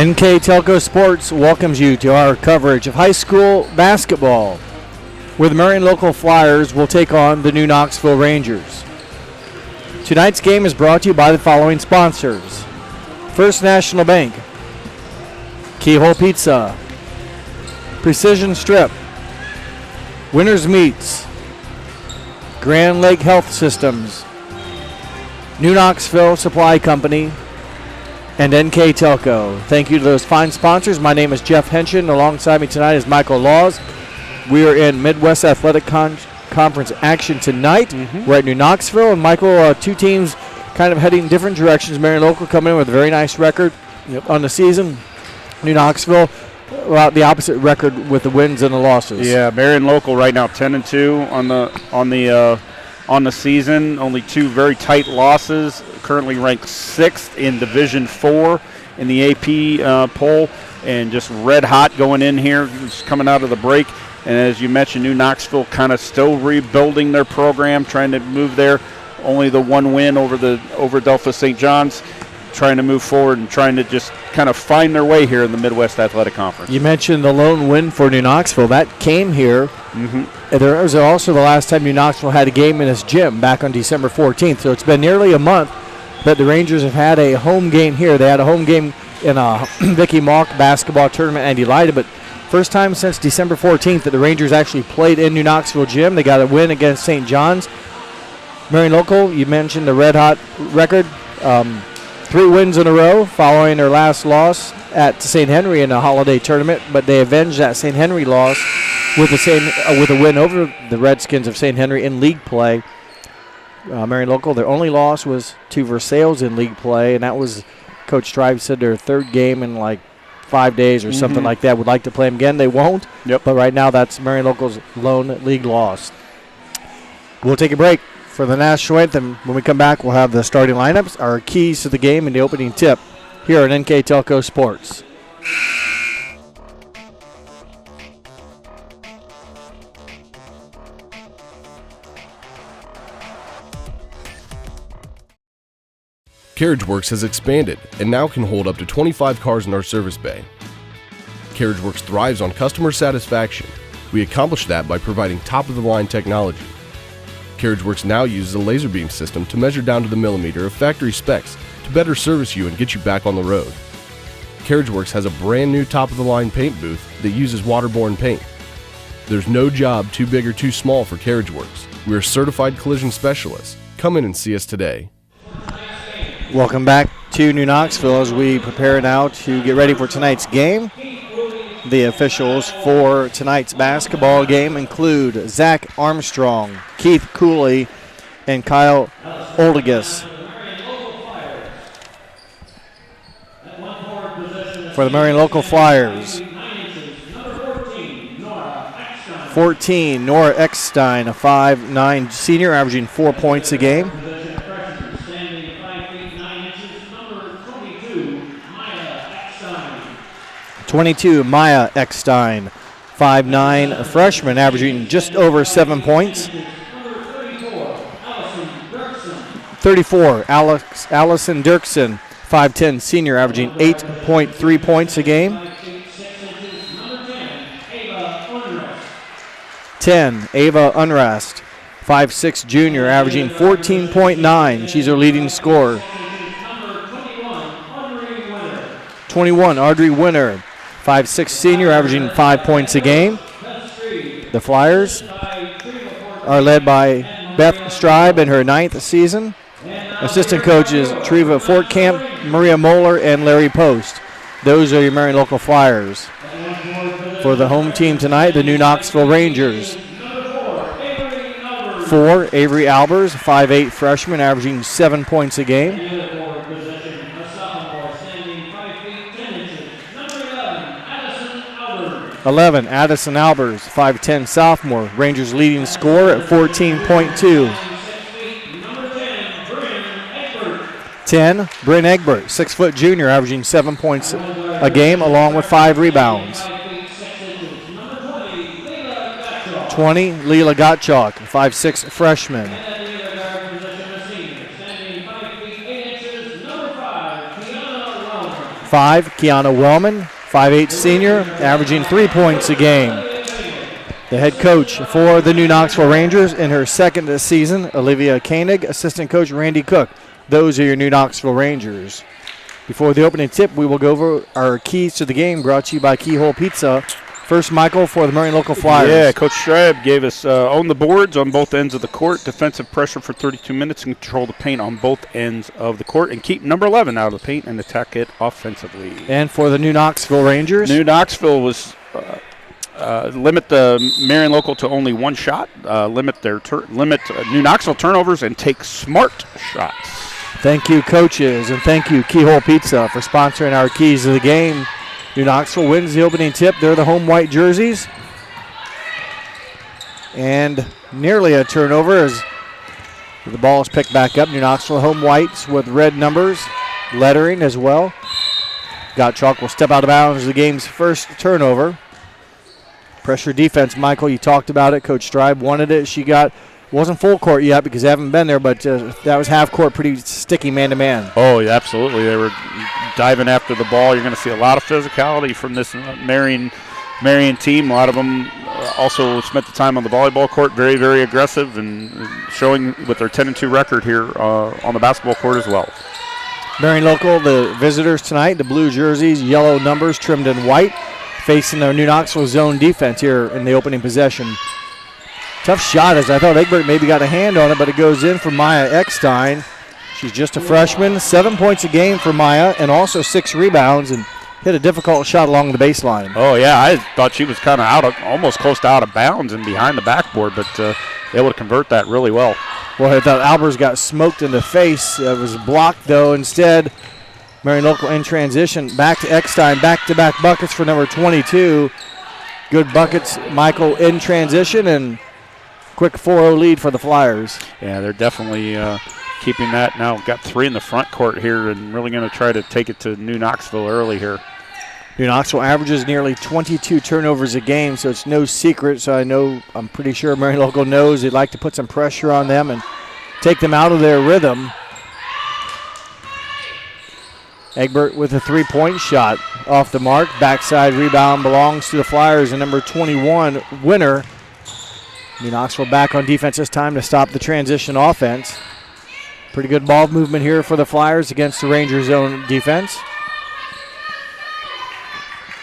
NK Telco Sports welcomes you to our coverage of high school basketball, where the Marion Local Flyers will take on the new Knoxville Rangers. Tonight's game is brought to you by the following sponsors: First National Bank, Keyhole Pizza, Precision Strip, Winners Meats, Grand Lake Health Systems, New Knoxville Supply Company, and NK Telco. Thank you to those fine sponsors. My name is Jeff Henshin. Alongside me tonight is Michael Laws. We are in Midwest Athletic Conference action tonight. We're at New Knoxville, and Michael, two teams kind of heading different directions. Marion Local coming in with a very nice record on the season. New Knoxville, about the opposite record with the wins and the losses. Yeah, Marion Local right now 10-2 on the season. Only two very tight losses. Currently ranked 6th in Division 4 in the AP poll, and just red hot going in here, just coming out of the break. And as you mentioned, New Knoxville kind of still rebuilding their program, trying to move there. Only the one win over Delphos St. John's, trying to move forward and trying to just kind of find their way here in the Midwest Athletic Conference. You mentioned the lone win for New Knoxville. That came here. There was also the last time New Knoxville had a game in its gym back on December 14th. So it's been nearly a month that the Rangers have had a home game here. They had a home game in a Vicky Mock basketball tournament and delighted, but first time since December 14th that the Rangers actually played in New Knoxville gym. They got a win against St. John's. Marion Local, you mentioned the red-hot record. 3 wins in a row following their last loss at St. Henry in a holiday tournament, but they avenged that St. Henry loss with a win over the Redskins of St. Henry in league play. Marion Local, their only loss was to Versailles in league play, and that was, Coach Strive said, their 3rd game in like 5 days or something like that. Would like to play them again. They won't. But right now that's Marion Local's lone league loss. We'll take a break for the national anthem. When we come back, we'll have the starting lineups, our keys to the game, and the opening tip here at NK Telco Sports. CarriageWorks has expanded and now can hold up to 25 cars in our service bay. CarriageWorks thrives on customer satisfaction. We accomplish that by providing top-of-the-line technology. CarriageWorks now uses a laser beam system to measure down to the millimeter of factory specs to better service you and get you back on the road. CarriageWorks has a brand new top-of-the-line paint booth that uses waterborne paint. There's no job too big or too small for CarriageWorks. We are certified collision specialists. Come in and see us today. Welcome back to New Knoxville as we prepare now to get ready for tonight's game. The officials for tonight's basketball game include Zach Armstrong, Keith Cooley, and Kyle Oldegas. For the Marion Local Flyers, 14, Nora Eckstein, a 5'9" senior, averaging 4 points a game. 22, Maya Eckstein, 5'9", a freshman, averaging just over 7 points. 34, Allison Dirksen, 5'10", senior, averaging 8.3 points a game. 10, Ava Unrast, 5'6", junior, averaging 14.9. She's our leading scorer. 21, Audrey Winter, 5'6", senior, averaging 5 points a game. The Flyers are led by Beth Stribe in her 9th season. Assistant coaches Treva Fortcamp, Maria Moeller, and Larry Post. Those are your Marion Local Flyers. For the home team tonight, the new Knoxville Rangers. 4, Avery Albers, 5'8", freshman, averaging 7 points a game. 11, Addison Albers, 5'10", sophomore, Rangers leading scorer at 14.2. 10, Bryn Egbert, 6' junior, averaging 7 points a game, along with 5 rebounds. 20, Leela Gottschalk, 5'6", freshman. 5, Kiana Wellman, 5'8" senior, averaging 3 points a game. The head coach for the new Knoxville Rangers in her second season, Olivia Koenig, assistant coach Randy Cook. Those are your new Knoxville Rangers. Before the opening tip, we will go over our keys to the game, brought to you by Keyhole Pizza. First, Michael, for the Marion Local Flyers. Yeah, Coach Schreiber gave us own the boards on both ends of the court, defensive pressure for 32 minutes, and control the paint on both ends of the court, and keep number 11 out of the paint and attack it offensively. And for the new Knoxville Rangers? New Knoxville was limit the Marion Local to only one shot, limit New Knoxville turnovers, and take smart shots. Thank you, coaches, and thank you, Keyhole Pizza, for sponsoring our keys to the game. New Knoxville wins the opening tip. They're the home white jerseys. And nearly a turnover as the ball is picked back up. New Knoxville home whites with red numbers, lettering as well. Gottschalk will step out of bounds, the game's first turnover. Pressure defense, Michael, you talked about it. Coach Stribe wanted it. She wasn't full court yet because they haven't been there, but that was half court, pretty sticky man-to-man. Oh, yeah, absolutely. They were diving after the ball. You're going to see a lot of physicality from this Marion team. A lot of them also spent the time on the volleyball court, very, very aggressive, and showing with their 10-2 record here on the basketball court as well. Marion Local, the visitors tonight, the blue jerseys, yellow numbers trimmed in white, facing their New Knoxville zone defense here in the opening possession. Tough shot, as I thought Egbert maybe got a hand on it, but it goes in for Maya Eckstein. She's just a freshman, 7 points a game for Maya, and also 6 rebounds, and hit a difficult shot along the baseline. Oh, yeah, I thought she was kind of almost close to out of bounds and behind the backboard, but able to convert that really well. Well, I thought Albers got smoked in the face. It was blocked, though. Instead, Marion Local in transition. Back to Eckstein, back-to-back buckets for number 22. Good buckets, Michael, in transition, and quick 4-0 lead for the Flyers. Yeah, they're definitely keeping that now. Got 3 in the front court here and really going to try to take it to New Knoxville early here. New Knoxville averages nearly 22 turnovers a game, so it's no secret. So I'm pretty sure Marion Local knows they'd like to put some pressure on them and take them out of their rhythm. Egbert with a 3-point shot off the mark. Backside rebound belongs to the Flyers, and number 21, Winner. New Knoxville back on defense this time to stop the transition offense. Pretty good ball movement here for the Flyers against the Rangers' zone defense.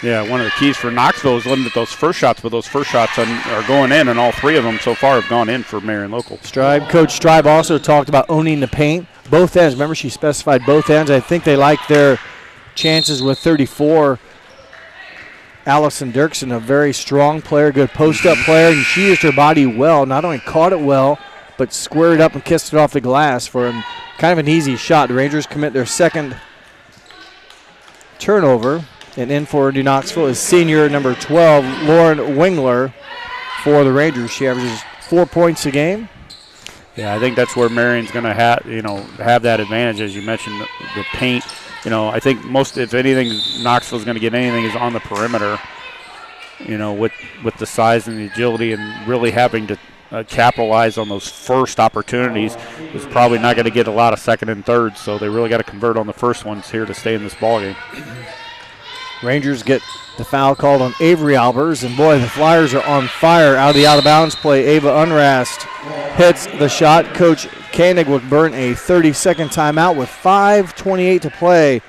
Yeah, one of the keys for Knoxville is limit those first shots, but those first shots are going in, and all 3 of them so far have gone in for Marion Local. Coach Stribe also talked about owning the paint. Both ends, remember she specified both ends. I think they like their chances with 34. Allison Dirksen, a very strong player, good post-up player, and she used her body well. Not only caught it well, but squared up and kissed it off the glass for kind of an easy shot. The Rangers commit their second turnover. And in for New Knoxville is senior number 12, Lauren Wingler, for the Rangers. She averages 4 points a game. Yeah, I think that's where Marion's going to have that advantage, as you mentioned, the paint. I think if anything, Knoxville's going to get anything is on the perimeter. With the size and the agility, and really having to capitalize on those first opportunities. Is probably not going to get a lot of second and thirds, so they really got to convert on the first ones here to stay in this ballgame. Rangers get the foul called on Avery Albers, and boy, the Flyers are on fire out of the out-of-bounds play. Ava Unrast hits the shot. Coach Koenig would burn a 30-second timeout with 5:28 to play.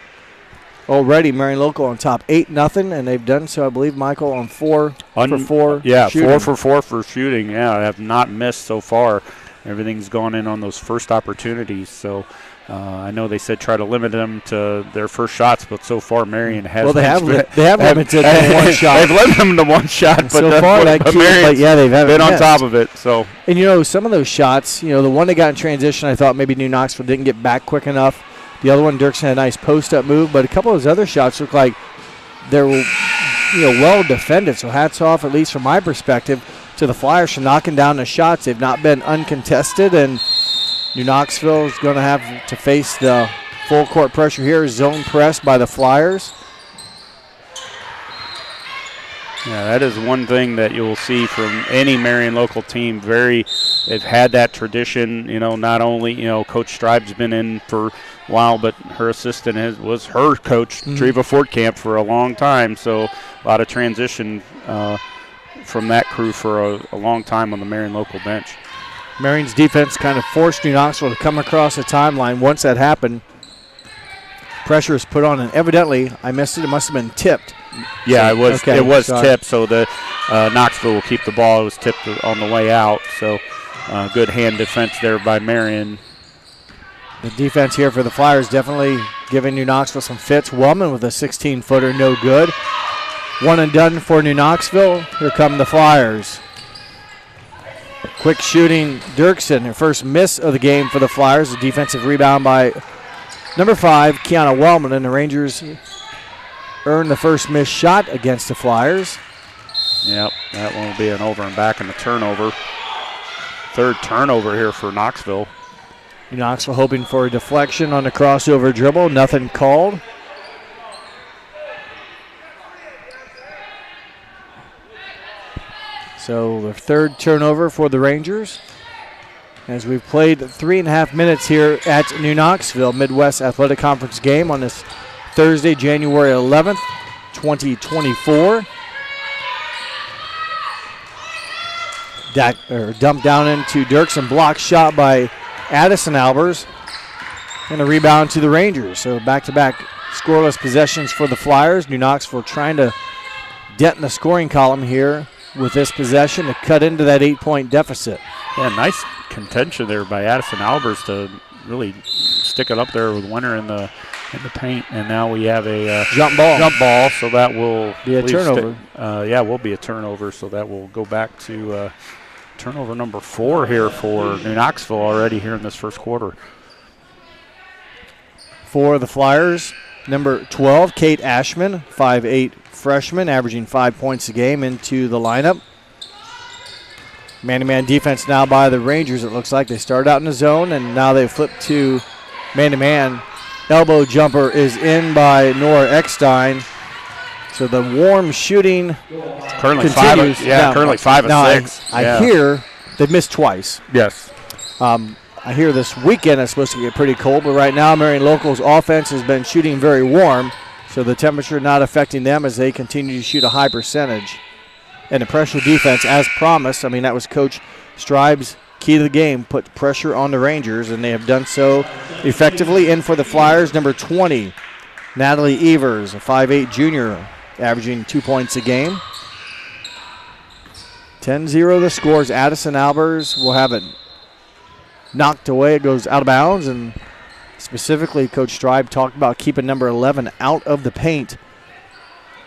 Already Marion Local on top 8-0, and they've done so, I believe, Michael, on 4 for 4 Yeah, shooting. 4 for 4 for shooting. Yeah, I have not missed so far. Everything's gone in on those first opportunities, so I know they said try to limit them to their first shots, but so far Marion has. Well, they have limited them to one shot. They've limited them to one shot, but so far they've been on top of it. So, and some of those shots, the one they got in transition, I thought maybe New Knoxville didn't get back quick enough. The other one, Dirksen had a nice post-up move, but a couple of those other shots look like they were, well defended. So hats off, at least from my perspective, to the Flyers for knocking down the shots. They've not been uncontested, and New Knoxville is going to have to face the full court pressure here. Zone press by the Flyers. Yeah, that is one thing that you'll see from any Marion Local team. They've had that tradition, not only, Coach Stribe's been in for while, but her assistant was her coach, Treva Fortcamp, for a long time. So a lot of transition from that crew for a long time on the Marion Local bench. Marion's defense kind of forced New Knoxville to come across the timeline. Once that happened, pressure is put on, and evidently, I missed it. It must have been tipped. Yeah, so, it was tipped, so the Knoxville will keep the ball. It was tipped on the way out, so good hand defense there by Marion. The defense here for the Flyers definitely giving New Knoxville some fits. Wellman with a 16-footer, no good. One and done for New Knoxville. Here come the Flyers. Quick shooting, Dirksen, her first miss of the game for the Flyers. A defensive rebound by number 5, Kiana Wellman, and the Rangers earned the first missed shot against the Flyers. Yep, that one will be an over and back and a turnover. Third turnover here for Knoxville. New Knoxville hoping for a deflection on the crossover dribble. Nothing called. So the third turnover for the Rangers. As we've played 3.5 minutes here at New Knoxville Midwest Athletic Conference game on this Thursday, January 11th, 2024. Dumped down into Dirksen, block shot by Addison Albers, and a rebound to the Rangers. So back-to-back scoreless possessions for the Flyers. New Knoxville trying to dent in the scoring column here with this possession to cut into that 8-point deficit. Yeah, nice contention there by Addison Albers to really stick it up there with Winter in the paint, and now we have a jump ball, so that will be a turnover. Will be a turnover, so that will go back to turnover number 4 here for New Knoxville already here in this first quarter. For the Flyers, number 12, Kate Ashman, 5'8" freshman, averaging 5 points a game into the lineup. Man-to-man defense now by the Rangers. It looks like they started out in the zone, and now they flip to man-to-man. Elbow jumper is in by Nora Eckstein. So the warm shooting currently continues. Currently 5 of 6. I hear they've missed twice. Yes. I hear this weekend it's supposed to get pretty cold, but right now Marion Local's offense has been shooting very warm, so the temperature not affecting them as they continue to shoot a high percentage. And the pressure defense, as promised, I mean, that was Coach Stribe's key to the game, put pressure on the Rangers, and they have done so effectively. In for the Flyers, number 20, Natalie Evers, a 5'8" junior, averaging 2 points a game. 10-0 the scores. Addison Albers will have it knocked away. It goes out of bounds, and specifically Coach Stribe talked about keeping number 11 out of the paint.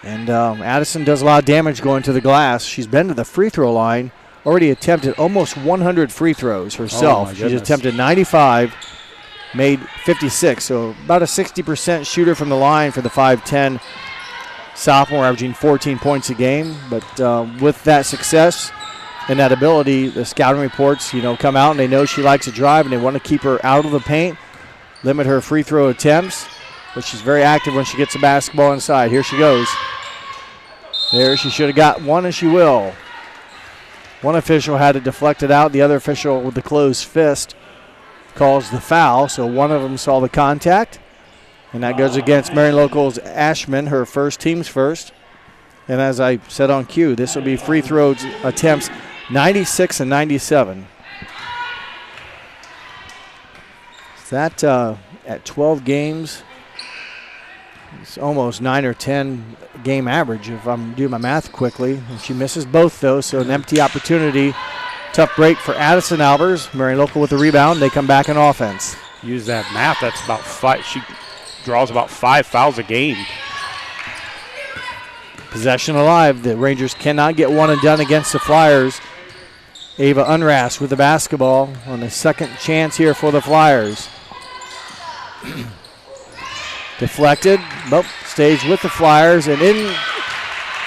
And Addison does a lot of damage going to the glass. She's been to the free throw line, already attempted almost 100 free throws herself. She's attempted 95, made 56, so about a 60% shooter from the line for the 5'10" sophomore, averaging 14 points a game. But with that success and that ability, the scouting reports, come out and they know she likes to drive and they want to keep her out of the paint, limit her free throw attempts. But she's very active when she gets the basketball inside. Here she goes. There, she should have got one, and she will. One official had it deflected out. The other official with the closed fist calls the foul. So one of them saw the contact. And that goes against Marion Local's Ashman, her team's first. And as I said on cue, this will be free throw attempts 96 and 97. Is that at 12 games? It's almost 9 or 10 game average if I'm doing my math quickly. And she misses both those, so an empty opportunity. Tough break for Addison Albers. Marion Local with the rebound. They come back in offense. Use that math. That's about 5. She draws about 5 fouls a game. Possession alive. The Rangers cannot get one and done against the Flyers. Ava Unrast with the basketball on the second chance here for the Flyers. Deflected, but stays with the Flyers and in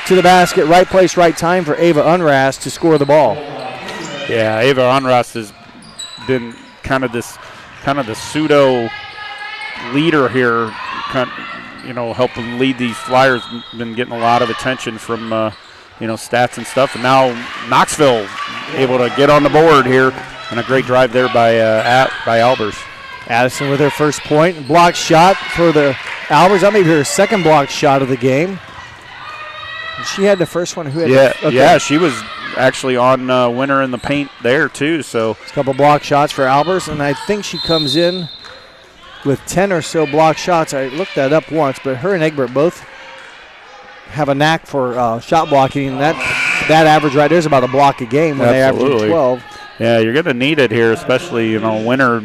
to the basket. Right place, right time for Ava Unrast to score the ball. Yeah, Ava Unrast has been kind of the pseudo leader here, helping lead these Flyers. Been getting a lot of attention from stats and stuff, and now Knoxville able to get on the board here, and a great drive there by Albers. Addison with her first point. Blocked shot for the Albers. That may be her second blocked shot of the game. She had the first one. Yeah, she was actually on winner in the paint there too. So a couple block shots for Albers, and I think she comes in with 10 or so block shots. I looked that up once, but her and Egbert both have a knack for shot blocking. And that average right there is about a block a game when they average 12. Yeah, you're going to need it here, especially winner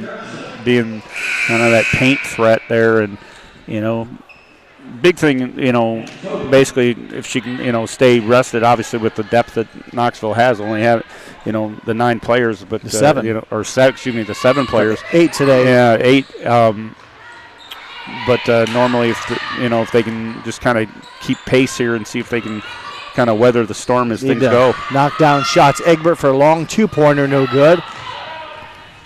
being kind of that paint threat there, and big thing, basically if she can, stay rested, obviously with the depth that Knoxville has, only have, the 9 players, but the 7, the 7 players. 8 today. Yeah, 8. But normally, if they can just kind of keep pace here and see if they can kind of weather the storm as things go. Knock down shots. Egbert for a long 2-pointer, no good.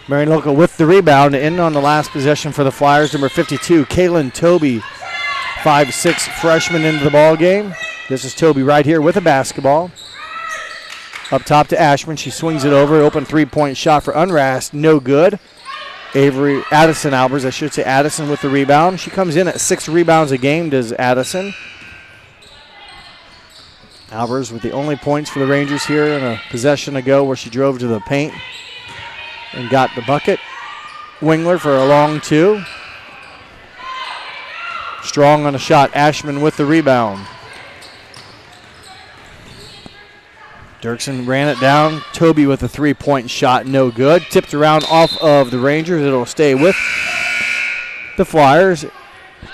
Marion Local with the rebound, in on the last possession for the Flyers, number 52, Kaylin Toby. 5'6" freshman into the ball game. This is Toby right here with a basketball. Up top to Ashman. She swings it over. Open 3-point shot for Unrast. No good. Addison Albers, I should say Addison with the rebound. She comes in at 6 rebounds a game, does Addison. Albers with the only points for the Rangers here in a possession ago where she drove to the paint and got the bucket. Wingler for a long 2. Strong on a shot. Ashman with the rebound. Dirksen ran it down. Toby with a 3-point shot. No good. Tipped around off of the Rangers. It'll stay with the Flyers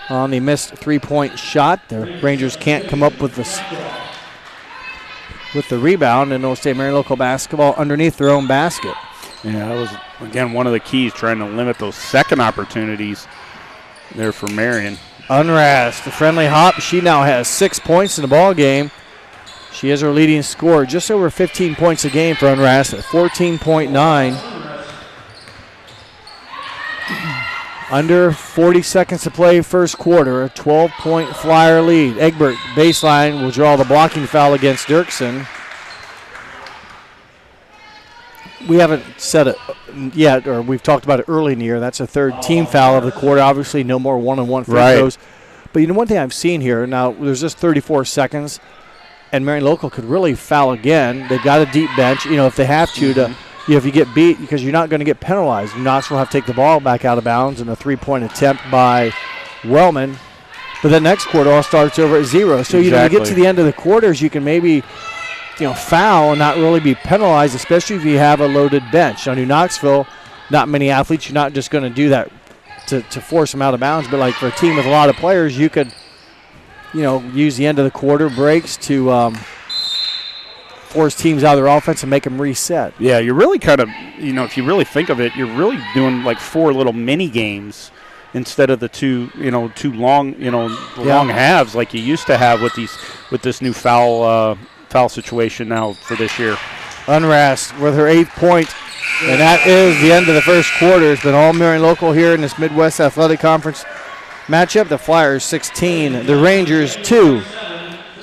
on the missed 3-point shot. The Rangers can't come up with the rebound, and it'll stay Marion Local basketball underneath their own basket. Yeah, that was, again, one of the keys, trying to limit those second opportunities there for Marion. Unrast, the friendly hop. She now has 6 points in the ball game. She is her leading scorer, just over 15 points a game for Unrast at 14.9. Under 40 seconds to play first quarter, a 12-point Flyer lead. Egbert, baseline, will draw the blocking foul against Dirksen. We haven't said it yet, or we've talked about it early in the year. That's a third team foul of the quarter. Obviously, no more one-on-one free throws. But one thing I've seen here, now there's just 34 seconds, and Marion Local could really foul again. They've got a deep bench, if they have to if you get beat, because you're not going to get penalized. Knoxville will have to take the ball back out of bounds in a 3-point attempt by Wellman. But the next quarter all starts over at 0. So, you get to the end of the quarters, you can maybe foul and not really be penalized, especially if you have a loaded bench. Now, New Knoxville, not many athletes. You're not just going to do that to force them out of bounds. But, like, for a team with a lot of players, you could, use the end of the quarter breaks to force teams out of their offense and make them reset. Yeah, you're really kind of, if you really think of it, you're really doing like 4 little mini games instead of the two long, long halves like you used to have with this new foul situation now for this year. Unrast with her 8th point, and that is the end of the first quarter. It's been all Marion Local here in this Midwest Athletic Conference matchup. The Flyers 16, the Rangers 2.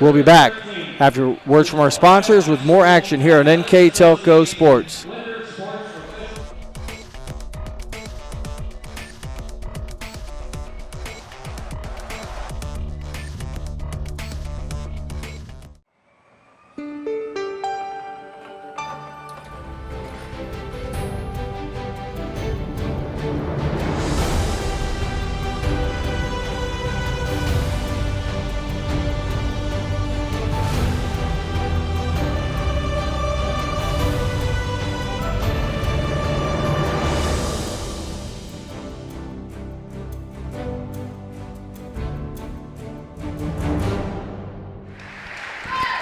We'll be back after words from our sponsors with more action here on NK Telco Sports.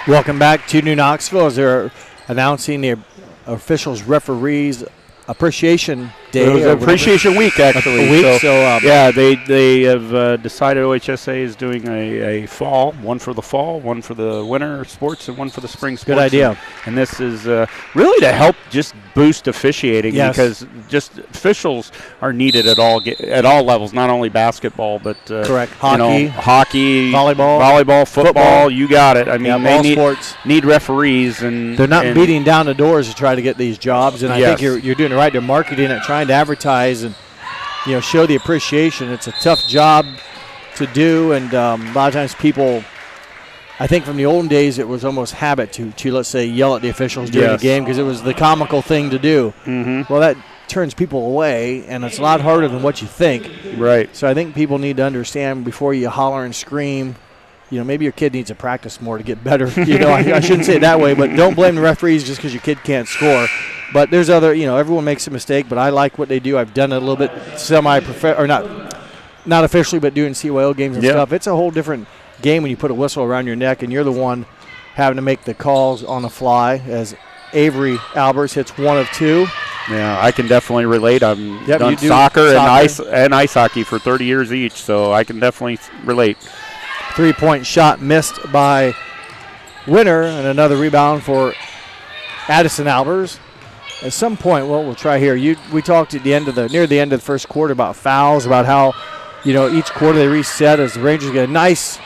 Welcome back to New Knoxville as they're announcing the officials, referees Appreciation Day. It was Appreciation Week, actually. A week, they have decided OHSA is doing a fall, one for the fall, one for the winter sports, and one for the spring sports. Good idea. And this is really to help just boost officiating, because just officials are needed at all levels, not only basketball, but correct, hockey, volleyball, football. You got it. I mean, they sports need referees, and they're not beating down the doors to try to get these jobs. And I think you're doing it right. They're marketing it, trying to advertise, and show the appreciation. It's a tough job to do, and a lot of times people, I think from the olden days, it was almost habit to let's say, yell at the officials during the game because it was the comical thing to do. Mm-hmm. Well, that turns people away, and it's a lot harder than what you think. Right. So I think people need to understand before you holler and scream, maybe your kid needs to practice more to get better. I shouldn't say it that way, but don't blame the referees just because your kid can't score. But there's other, everyone makes a mistake, but I like what they do. I've done it a little bit or not officially, but doing CYO games and stuff. It's a whole different game when you put a whistle around your neck and you're the one having to make the calls on the fly as Avery Albers hits 1 of 2. Yeah, I can definitely relate. I've done soccer and ice hockey for 30 years each, so I can definitely relate. 3-point shot missed by Winter, and another rebound for Addison Albers. At some point, we'll try here. We talked at near the end of the first quarter about fouls, about how each quarter they reset as the Rangers get a nice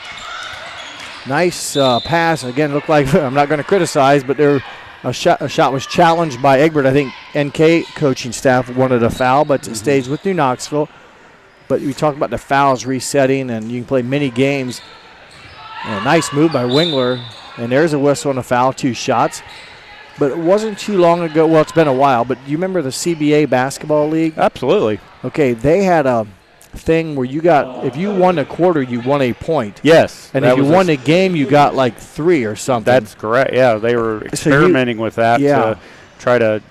pass. Again, it looked like I'm not going to criticize, but a shot was challenged by Egbert. I think NK coaching staff wanted a foul, but it stays with New Knoxville. But we talked about the fouls resetting, and you can play many games. And a nice move by Wingler, and there's a whistle and a foul, 2 shots. But it wasn't too long ago. Well, it's been a while, but you remember the CBA basketball league? Absolutely. Okay, they had a thing where if you won a quarter, you won a point. Yes. And if you won a game, you got like 3 or something. That's correct. Yeah, they were experimenting with that to try to,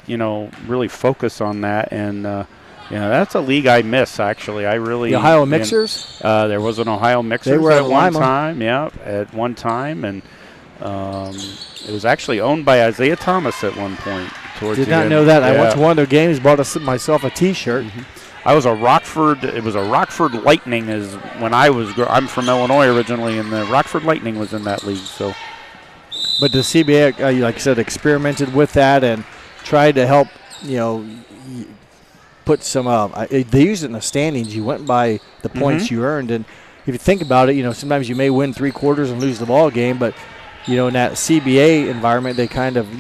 really focus on that. And, that's a league I miss, actually. I really. The Ohio Mixers? There was an Ohio Mixers they were at one Lima. time. Yeah, at one time. And it was actually owned by Isaiah Thomas at one point. Did not know that. I went to one of their games, bought myself a T-shirt. Mm-hmm. I was it was a Rockford Lightning I'm from Illinois originally, and the Rockford Lightning was in that league. So, but the CBA, like I said, experimented with that and tried to help, put some, they used it in the standings. You went by the points you earned, and if you think about it, sometimes you may win 3 quarters and lose the ball game, but in that CBA environment,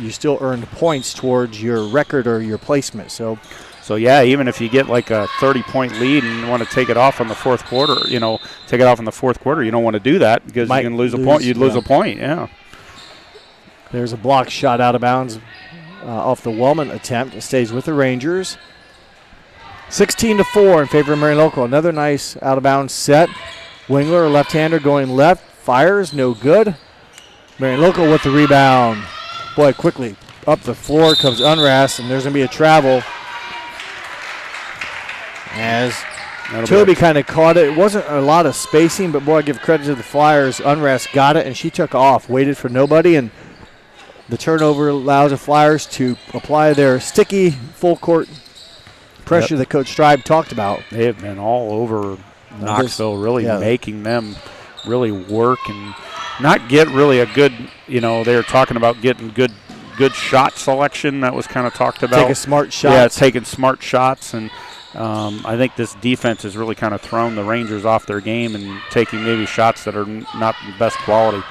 you still earned points towards your record or your placement. So yeah, even if you get like a 30-point lead and you want to take it off in the fourth quarter, you don't want to do that because you can lose a point. You'd lose a point, yeah. There's a block shot out of bounds off the Wellman attempt. It stays with the Rangers. 16-4 in favor of Marion Local. Another nice out-of-bounds set. Wingler, a left-hander, going left. Fires, no good. Marion Local with the rebound. Boy, quickly up the floor comes Unrast, and there's going to be a travel. As Toby kind of caught it. It wasn't a lot of spacing, but, boy, I give credit to the Flyers. Unrast got it, and she took off, waited for nobody, and the turnover allows the Flyers to apply their sticky full-court pressure that Coach Stribe talked about. They have been all over Knoxville, really making them really work and not get really a good, they were talking about getting good shot selection. That was kind of talked about. Take a smart shot. Yeah, taking smart shots. And I think this defense has really kind of thrown the Rangers off their game and taking maybe shots that are not the best quality.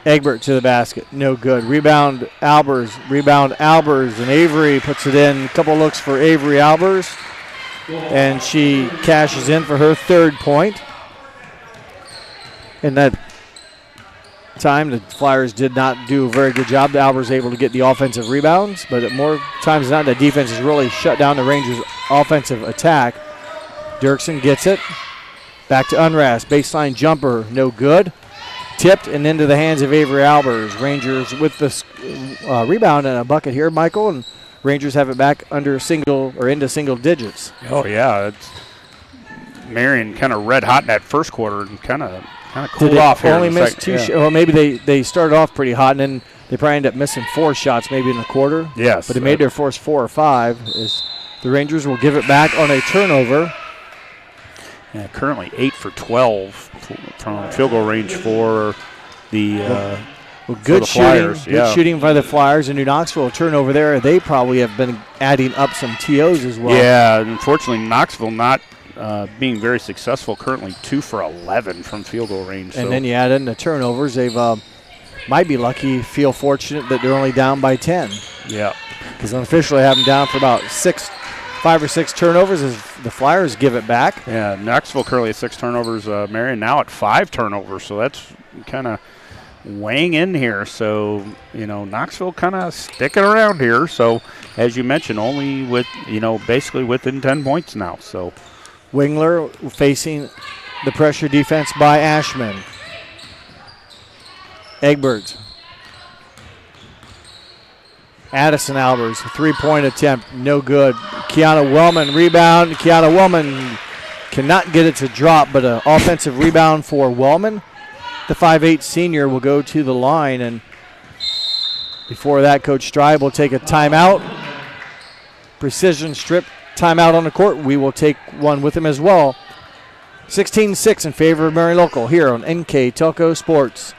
Egbert to the basket. No good. Rebound Albers, and Avery puts it in. A couple looks for Avery Albers, and she cashes in for her 3rd point. In that time, the Flyers did not do a very good job. The Albers able to get the offensive rebounds, but more times than not, the defense has really shut down the Rangers' offensive attack. Dirksen gets it. Back to Unrast. Baseline jumper, no good. Tipped and into the hands of Avery Albers. Rangers with the rebound and a bucket here, Michael, and Rangers have it back into single digits. Oh yeah, Marion kind of red hot in that first quarter and kind of cooled off here. Only missed 2 shots. Well, maybe they started off pretty hot and then they probably ended up missing 4 shots maybe in the quarter. Yes, but they made their first 4 or 5. As the Rangers will give it back on a turnover. Yeah, currently 8 for 12 from field goal range for the good Flyers. Good shooting by the Flyers. And New Knoxville, a turnover there. They probably have been adding up some TOs as well. Yeah, unfortunately, Knoxville not being very successful. Currently 2 for 11 from field goal range. And then you add in the turnovers. They've might be lucky, feel fortunate that they're only down by 10. Yeah. Because unofficially I have them down for about 6 5 or 6 turnovers as the Flyers give it back. Yeah, Knoxville currently at 6 turnovers. Marion now at 5 turnovers, so that's kind of weighing in here. So, Knoxville kind of sticking around here. So, as you mentioned, only with, basically within 10 points now. So, Wingler facing the pressure defense by Ashman. Egbert. Addison Albers, 3-point attempt, no good. Kiana Wellman, rebound. Kiana Wellman cannot get it to drop, but an offensive rebound for Wellman. The 5'8 senior will go to the line, and before that, Coach Stribe will take a timeout. Precision strip timeout on the court. We will take one with him as well. 16-6 in favor of Marion Local here on NK Telco Sports.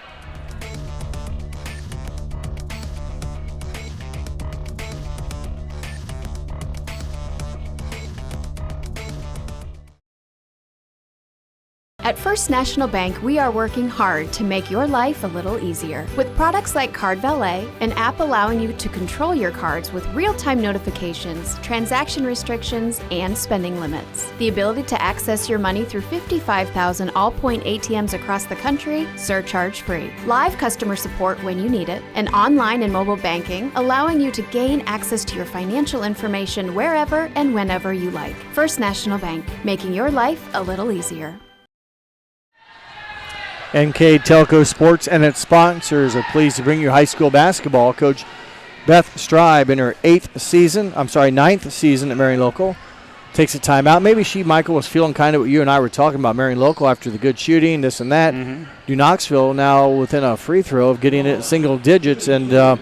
At First National Bank, we are working hard to make your life a little easier. With products like Card Valet, an app allowing you to control your cards with real-time notifications, transaction restrictions, and spending limits. The ability to access your money through 55,000 all-point ATMs across the country, surcharge-free. Live customer support when you need it, and online and mobile banking, allowing you to gain access to your financial information wherever and whenever you like. First National Bank, making your life a little easier. NK Telco Sports and its sponsors are pleased to bring you high school basketball. Coach Beth Stribe in her ninth season at Marion Local takes a timeout. Maybe Michael, was feeling kind of what you and I were talking about, Marion Local, after the good shooting, this and that. New Knoxville now within a free throw of getting it in single digits, and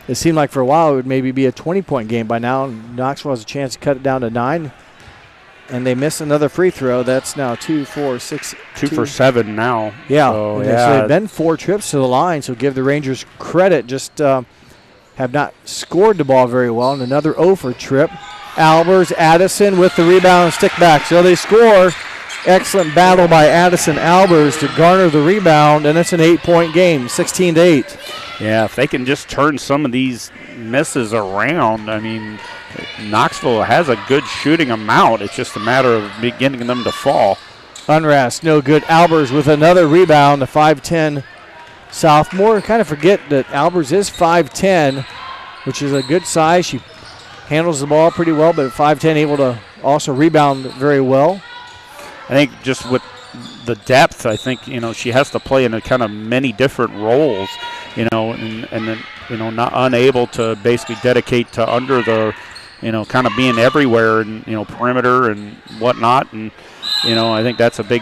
it seemed like for a while it would maybe be a 20-point game by now. Knoxville has a chance to cut it down to 9. And they miss another free throw. That's now 2 for 7 now. Yeah. So, so they've been 4 trips to the line, so give the Rangers credit. Just have not scored the ball very well. And another 0 for trip. Albers, Addison with the rebound and stick back. So they score. Excellent battle by Addison Albers to garner the rebound, and it's an 8-point game, 16-8. Yeah, if they can just turn some of these misses around, I mean, Knoxville has a good shooting amount. It's just a matter of beginning them to fall. Unrast, no good. Albers with another rebound, the 5'10 sophomore. Kind of forget that Albers is 5'10, which is a good size. She handles the ball pretty well, but at 5'10 able to also rebound very well. I think just with the depth, I think, she has to play in a kind of many different roles, and then, not unable to basically dedicate to under the, kind of being everywhere and, perimeter and whatnot. And, I think that's a big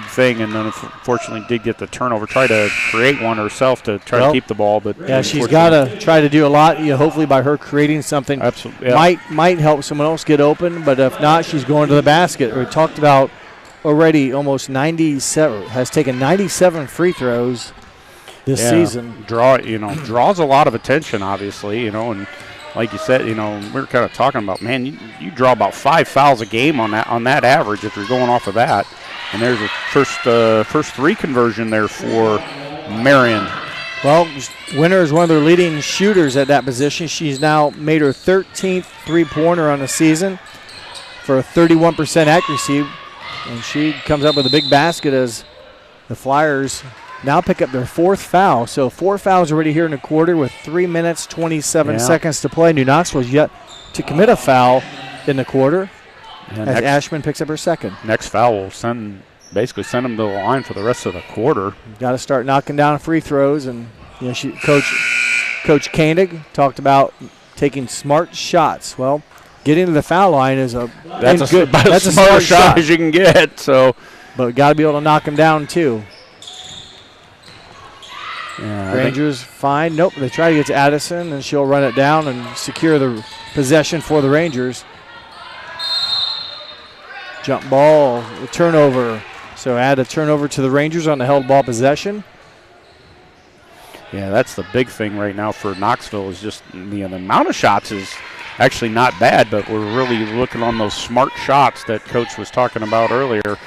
thing. And then unfortunately did get the turnover, try to create one herself to try to keep the ball. But yeah, she's got to try to do a lot. Hopefully by her creating something, absolutely, yeah, might help someone else get open. But if not, she's going to the basket. We talked about already almost 97, has taken 97 free throws this season. Draws a lot of attention, obviously, and like you said, we were kind of talking about, man, you draw about 5 fouls a game on that average if you're going off of that. And there's a first 3 conversion there for Marion. Well, Winter is one of their leading shooters at that position. She's now made her 13th three-pointer on the season for a 31% accuracy. And she comes up with a big basket as the Flyers now pick up their 4th foul. So 4 fouls already here in the quarter with 3 minutes, 27 seconds to play. New Knoxville is yet to commit a foul in the quarter as Ashman picks up her 2nd. Next foul will basically send them to the line for the rest of the quarter. Got to start knocking down free throws. And Coach Koenig talked about taking smart shots. Well, getting to the foul line is that's a smart shot as you can get. So, but got to be able to knock them down too. Yeah, Rangers find. Nope, they try to get to Addison, and she'll run it down and secure the possession for the Rangers. Jump ball, a turnover. So add a turnover to the Rangers on the held ball possession. Yeah, that's the big thing right now for Knoxville is just the amount of shots is actually not bad, but we're really looking on those smart shots that Coach was talking about earlier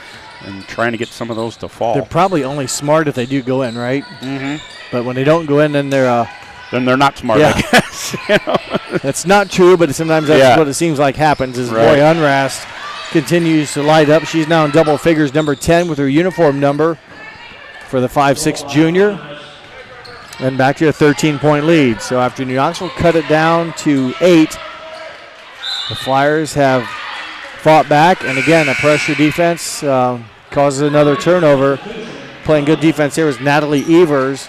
and trying to get some of those to fall. They're probably only smart if they do go in, right? Mm-hmm. But when they don't go in, then they're then they're not smart, Yeah. I guess. You know? That's not true, but sometimes that's what it seems like happens. As Right. Boy Unrast continues to light up. She's now in double figures, number 10 with her uniform number for the 5'6" junior. And back to a 13-point lead. So after New Knoxville cut it down to 8, the Flyers have fought back. And again, a pressure defense causes another turnover. Playing good defense here is Natalie Evers.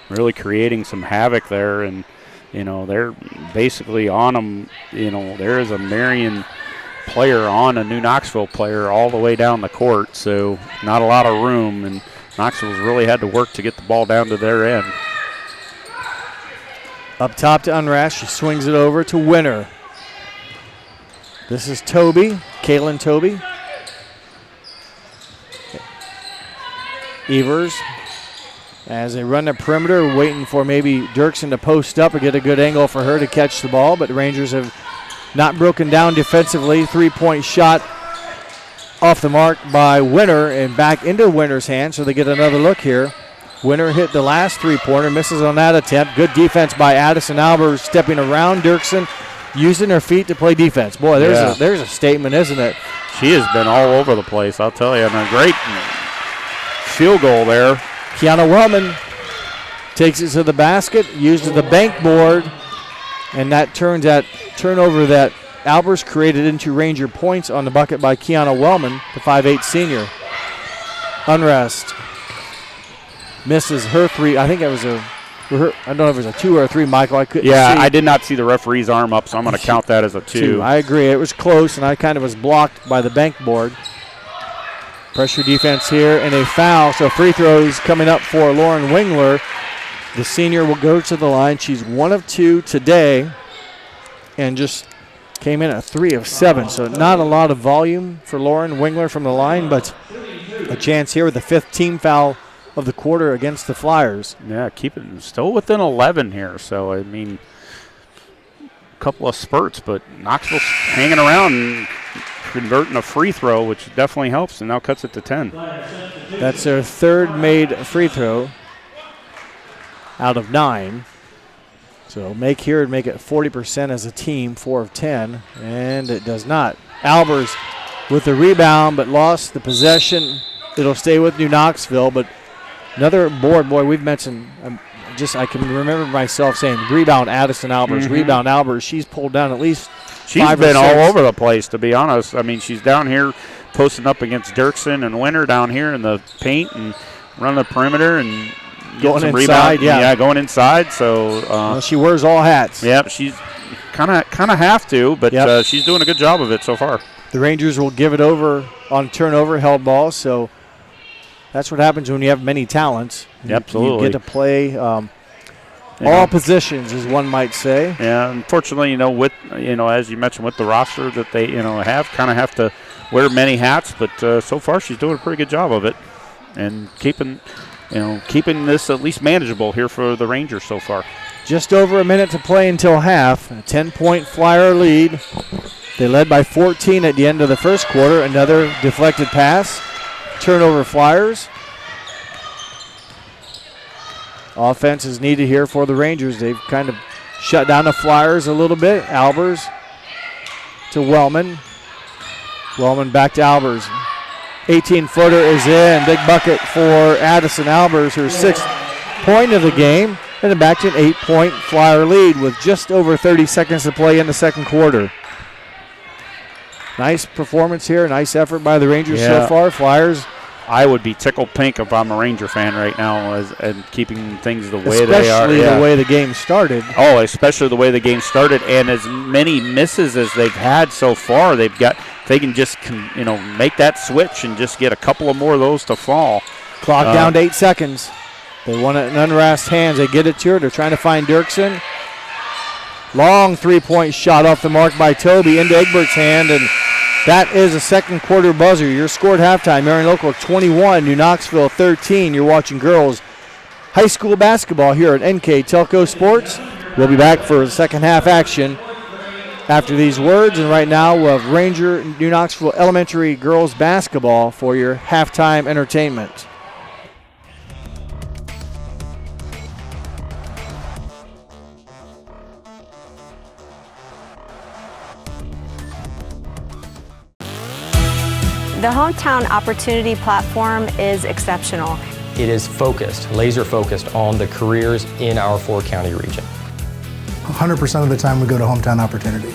Really creating some havoc there, and they're basically on them. There is a Marion player on a New Knoxville player all the way down the court, so not a lot of room, and Knoxville's really had to work to get the ball down to their end. Up top to Unrast, she swings it over to Winner. This is Toby, Kaylin Toby. Evers, as they run the perimeter, waiting for maybe Dirksen to post up or get a good angle for her to catch the ball, but the Rangers have not broken down defensively. 3-point shot off the mark by Winner and back into Winner's hand, so they get another look here. Winner hit the last three-pointer, misses on that attempt. Good defense by Addison Albers, stepping around Dirksen, using her feet to play defense. Boy, there's a statement, isn't it? She has been all over the place, I'll tell you. And a great field goal there. Kiana Wellman takes it to the basket, uses the bank board, and that turns that turnover that Albers created into Ranger points on the bucket by Kiana Wellman, the 5'8" senior. Unrast misses her three. I think it was I don't know if it was a 2 or a 3, Michael. I couldn't see. I did not see the referee's arm up, so I'm going to count that as a 2. I agree. It was close, and I kind of was blocked by the bank board. Pressure defense here, and a foul. So free throws coming up for Lauren Wingler. The senior will go to the line. She's 1 of 2 today, and just came in at 3 of 7. So not a lot of volume for Lauren Wingler from the line, but a chance here with the 5th team foul of the quarter against the Flyers. Yeah, keep it still within 11 here. So, I mean, a couple of spurts, but Knoxville's hanging around and converting a free throw, which definitely helps, and now cuts it to 10. That's their 3rd made free throw out of 9. So make here and make it 40% as a team, 4 of 10, and it does not. Albers with the rebound, but lost the possession. It'll stay with New Knoxville, but another board, boy, we've mentioned, I can remember myself saying rebound Addison Albers, rebound Albers. She's pulled down at least She's 5 or been 6. all over the place, to be honest. I mean, she's down here posting up against Dirksen and Winter down here in the paint and running the perimeter and going some inside. rebound. Going inside. So she wears all hats. Yep, she's kind of have to, but she's doing a good job of it so far. The Rangers will give it over on turnover, held ball. So that's what happens when you have many talents. Absolutely. You get to play all positions, as one might say. Yeah, unfortunately, with as you mentioned, with the roster that they have to wear many hats, but so far she's doing a pretty good job of it and keeping this at least manageable here for the Rangers so far. Just over a minute to play until half. A 10-point Flyer lead. They led by 14 at the end of the first quarter. Another deflected pass. Turnover Flyers. Offense is needed here for the Rangers. They've kind of shut down the Flyers a little bit. Albers to Wellman. Wellman back to Albers. 18-footer is in. Big bucket for Addison Albers, her 6th point of the game. And then back to an 8-point Flyer lead with just over 30 seconds to play in the second quarter. Nice performance here. Nice effort by the Rangers so far. Flyers. I would be tickled pink if I'm a Ranger fan right now and keeping things the way they are. Especially the way the game started. Oh, especially the way the game started, and as many misses as they've had so far, they can just make that switch and just get a couple of more of those to fall. Clock down to 8 seconds. They want it in Unrast's hands. They get it to her. They're trying to find Dirksen. Long 3-point shot off the mark by Toby into Egbert's hand, and that is a second quarter buzzer. Your score at halftime, Marion Local 21, New Knoxville 13. You're watching girls high school basketball here at NK Telco Sports. We'll be back for the second half action after these words, and right now we'll have Ranger New Knoxville Elementary girls basketball for your halftime entertainment. The Hometown Opportunity Platform is exceptional. It is focused, laser focused on the careers in our 4-county region. 100% of the time we go to Hometown Opportunity.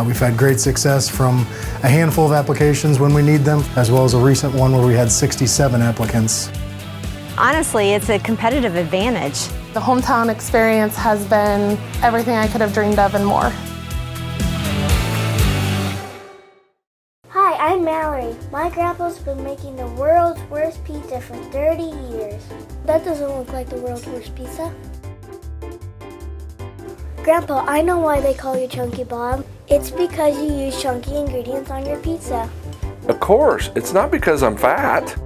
We've had great success from a handful of applications when we need them, as well as a recent one where we had 67 applicants. Honestly, it's a competitive advantage. The hometown experience has been everything I could have dreamed of and more. Hi, I'm Mallory. My grandpa's been making the world's worst pizza for 30 years. That doesn't look like the world's worst pizza. Grandpa, I know why they call you Chunky Bob. It's because you use chunky ingredients on your pizza. Of course, it's not because I'm fat.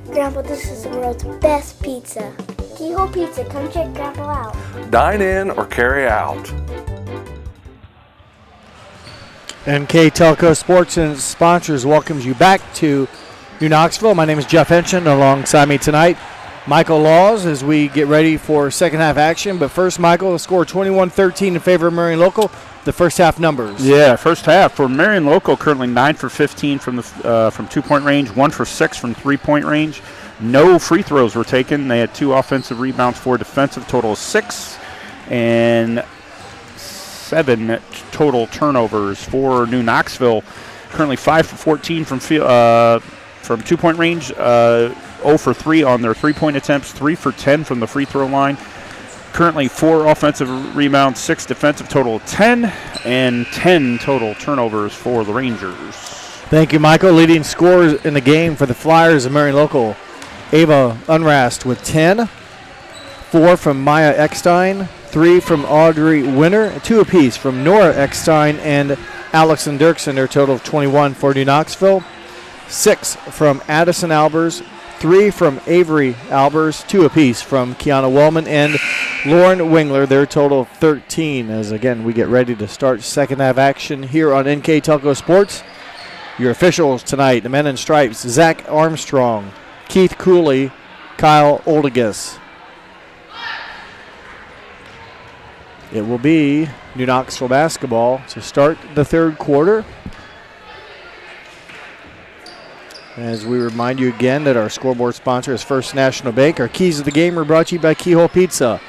Grandpa, this is the world's best pizza. Keyhole Pizza, come check Grandpa out. Dine in or carry out. NK Telco Sports and sponsors welcomes you back to New Knoxville. My name is Jeff Henson. Alongside me tonight, Michael Laws, as we get ready for second half action. But first, Michael, the score 21-13 in favor of Marion Local. The first half numbers. Yeah, first half for Marion Local, currently 9 for 15 from 2-point range, 1 for 6 from 3-point range. No free throws were taken. They had 2 offensive rebounds, 4 defensive, total of 6, and 7 total turnovers for New Knoxville. Currently 5 for 14 from 2-point range, 0 for 3 on their 3-point attempts, 3 for 10 from the free throw line. Currently 4 offensive rebounds, 6 defensive, total of 10, and 10 total turnovers for the Rangers. Thank you, Michael. Leading scorers in the game for the Flyers of Marion Local, Ava Unrast with 10, 4 from Maya Eckstein, 3 from Audrey Winter, 2 apiece from Nora Eckstein and Allison Dirksen, their total of 21 for New Knoxville, 6 from Addison Albers, 3 from Avery Albers, 2 apiece from Kiana Wellman and Lauren Wingler, their total of 13. As again, we get ready to start second half action here on NK Telco Sports. Your officials tonight, the men in stripes, Zach Armstrong, Keith Cooley, Kyle Oldegas. It will be New Knoxville basketball to start the third quarter. As we remind you again that our scoreboard sponsor is First National Bank. Our keys of the game are brought to you by Keyhole Pizza.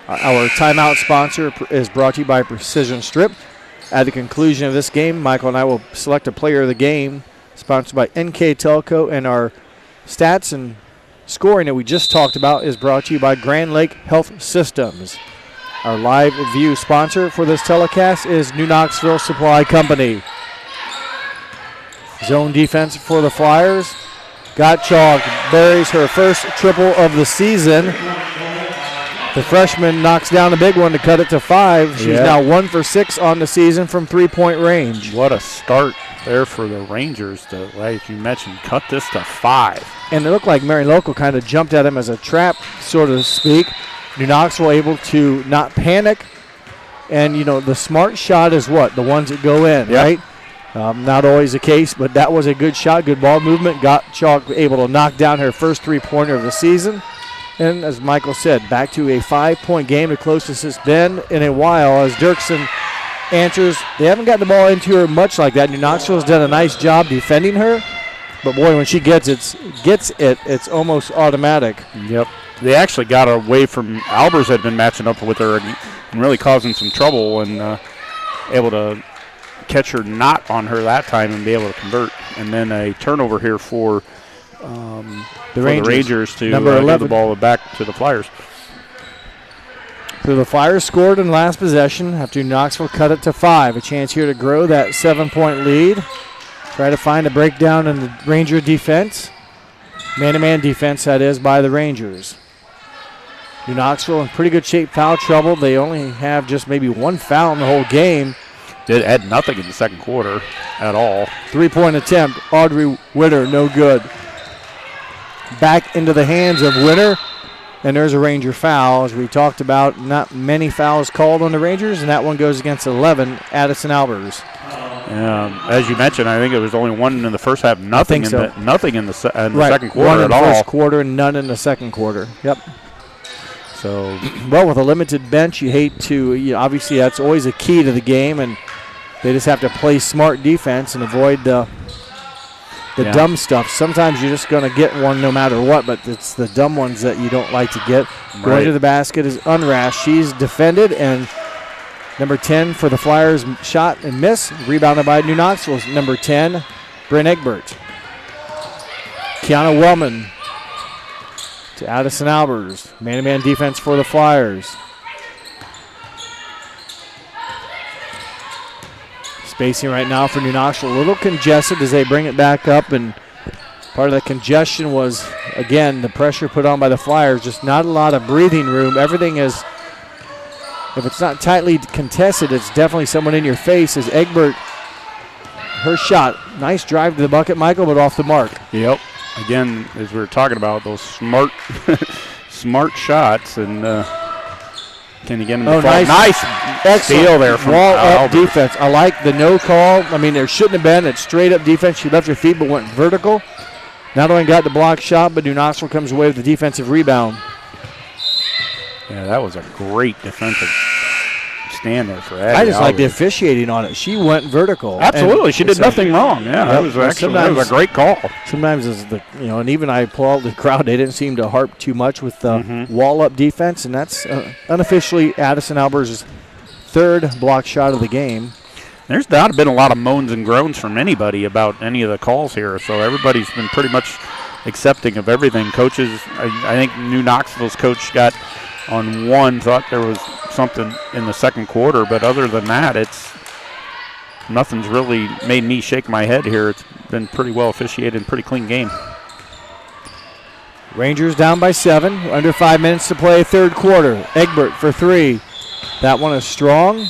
Our timeout sponsor is brought to you by Precision Strip. At the conclusion of this game, Michael and I will select a player of the game, sponsored by NK Telco, and our stats and scoring that we just talked about is brought to you by Grand Lake Health Systems. Our live view sponsor for this telecast is New Knoxville Supply Company. Zone defense for the Flyers. Gottschalk buries her first triple of the season. The freshman knocks down a big one to cut it to 5. She's now 1 for 6 on the season from 3-point range. What a start there for the Rangers to, like you mentioned, cut this to 5. And it looked like Marion Local kind of jumped at him as a trap, so to speak. New Knoxville able to not panic. And, you know, the smart shot is what? The ones that go in, right? Not always the case, but that was a good shot, good ball movement. Gottschalk able to knock down her first 3-pointer of the season. And as Michael said, back to a 5-point game, the closest it's been in a while as Dirksen answers. They haven't gotten the ball into her much like that. New Knoxville's done a nice job defending her. But, boy, when she gets it, it's almost automatic. Yep. They actually got away from Albers had been matching up with her and really causing some trouble and able to catch her not on her that time and be able to convert. And then a turnover here for the Rangers to give the ball back to the Flyers. So the Flyers scored in last possession after Knoxville cut it to 5. A chance here to grow that 7-point lead. Try to find a breakdown in the Ranger defense. Man-to-man defense, that is, by the Rangers. New Knoxville in pretty good shape, foul trouble. They only have just maybe 1 foul in the whole game. Did had nothing in the second quarter at all. 3-point attempt, Audrey Winter, no good. Back into the hands of Winter, and there's a Ranger foul. As we talked about, not many fouls called on the Rangers, and that one goes against 11, Addison Albers. As you mentioned, I think it was only 1 in the first half, nothing in the second quarter 1 in at the all. First quarter and none in the second quarter. Yep. So, well, with a limited bench, you hate to, obviously that's always a key to the game, and They just have to play smart defense and avoid the dumb stuff. Sometimes you're just going to get one no matter what, but it's the dumb ones that you don't like to get. Going to the basket is Unrash. She's defended, and number 10 for the Flyers, shot and miss. Rebounded by New Knoxville's number 10, Bryn Egbert. Kiana Wellman to Addison Albers. Man-to-man defense for the Flyers. Spacing right now for New Knoxville. A little congested as they bring it back up, and part of the congestion was, again, the pressure put on by the Flyers. Just not a lot of breathing room. Everything is, if it's not tightly contested, it's definitely someone in your face. As Egbert, her shot, nice drive to the bucket, Michael, but off the mark. Yep. Again, as we were talking about, those smart smart shots, and can you get them to fall? Nice steal there from wall-up defense. I like the no call. I mean, there shouldn't have been. It's straight-up defense. She left her feet but went vertical. Not only got the block shot, but New Knoxville comes away with the defensive rebound. Yeah, that was a great defensive stand there for Abby. I just like the officiating on it. She went vertical. Absolutely, she did nothing wrong. Yeah, that was a great call. Sometimes as and even I applaud the crowd. They didn't seem to harp too much with the wall-up defense, and that's unofficially Addison Albers' third block shot of the game. There's not been a lot of moans and groans from anybody about any of the calls here, so everybody's been pretty much accepting of everything. Coaches, I think New Knoxville's coach got on one, thought there was something in the second quarter, but other than that, nothing's really made me shake my head here. It's been pretty well officiated and pretty clean game. Rangers down by 7, under 5 minutes to play, third quarter. Egbert for 3. That one is strong.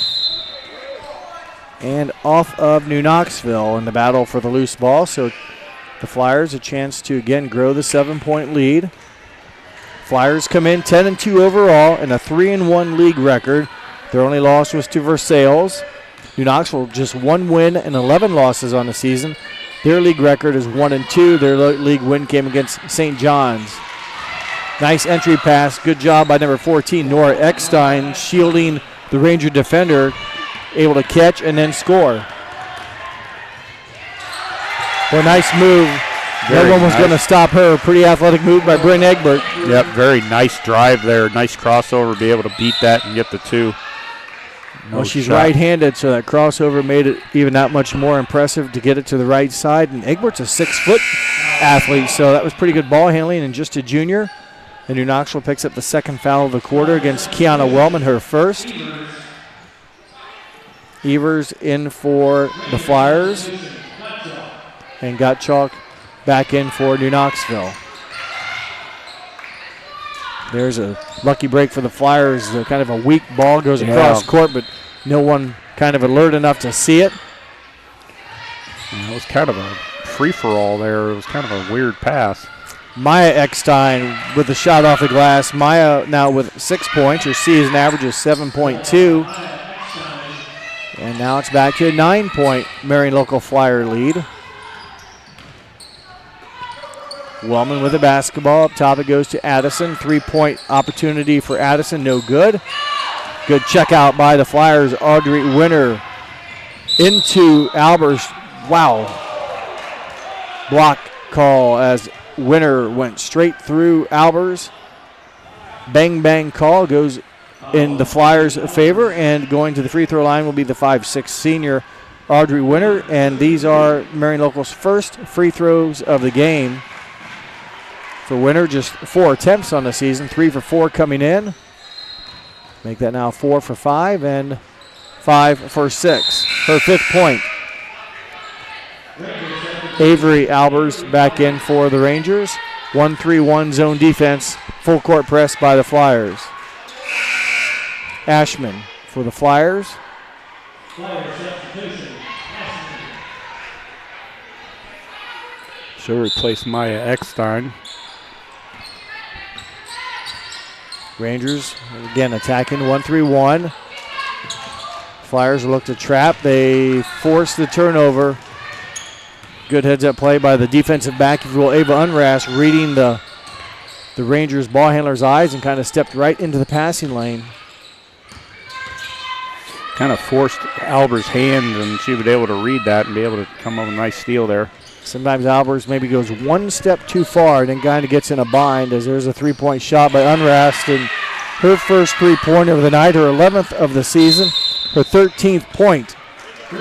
And off of New Knoxville in the battle for the loose ball, so the Flyers a chance to again grow the 7-point lead. Flyers come in 10-2 overall and a 3-1 league record. Their only loss was to Versailles. New Knoxville just 1 win and 11 losses on the season. Their league record is 1-2. Their league win came against St. John's. Nice entry pass. Good job by number 14, Nora Eckstein, shielding the Ranger defender, able to catch and then score. Well, nice move. No one was going to stop her. Pretty athletic move by Bryn Egbert. Yep, very nice drive there. Nice crossover. Be able to beat that and get the 2. Well, she's right-handed, so that crossover made it even that much more impressive to get it to the right side. And Egbert's a 6-foot athlete, so that was pretty good ball handling and just a junior. And New Knoxville picks up the second foul of the quarter against Kiana Wellman, her first. Evers in for the Flyers. And Gottschalk back in for New Knoxville. There's a lucky break for the Flyers. Kind of a weak ball goes across court, but no one kind of alert enough to see it. It was kind of a free-for-all there. It was kind of a weird pass. Maya Eckstein with the shot off the glass. Maya now with 6 points. Her season average is 7.2. And now it's back to a 9-point Marion Local Flyer lead. Wellman with the basketball. Up top it goes to Addison. 3-point opportunity for Addison. No good. Good check out by the Flyers. Audrey Winter into Albers. Wow. Block call as Winter went straight through Albers. Bang, bang call goes in the Flyers' favor. And going to the free throw line will be the 5'6" senior Audrey Winter. And these are Marion Local's first free throws of the game. For Winter, just 4 attempts on the season, 3 for 4 coming in. Make that now 4 for 5 and 5 for 6. Her 5th point. Avery Albers back in for the Rangers. 1-3-1 zone defense, full court press by the Flyers. Ashman for the Flyers. She'll replace Maya Eckstein. Rangers, again, attacking 1-3-1. Flyers look to trap. They force the turnover. Good heads-up play by the defensive back, if you will, Ava Unrash, reading the Rangers ball handler's eyes and kind of stepped right into the passing lane. kind of forced Albers' hand, and she would be able to read that and be able to come up with a nice steal there. Sometimes Albers maybe goes one step too far and then kind of gets in a bind, as there's a three-point shot by Unrast, and her first three-pointer of the night, her 11th of the season, her 13th point.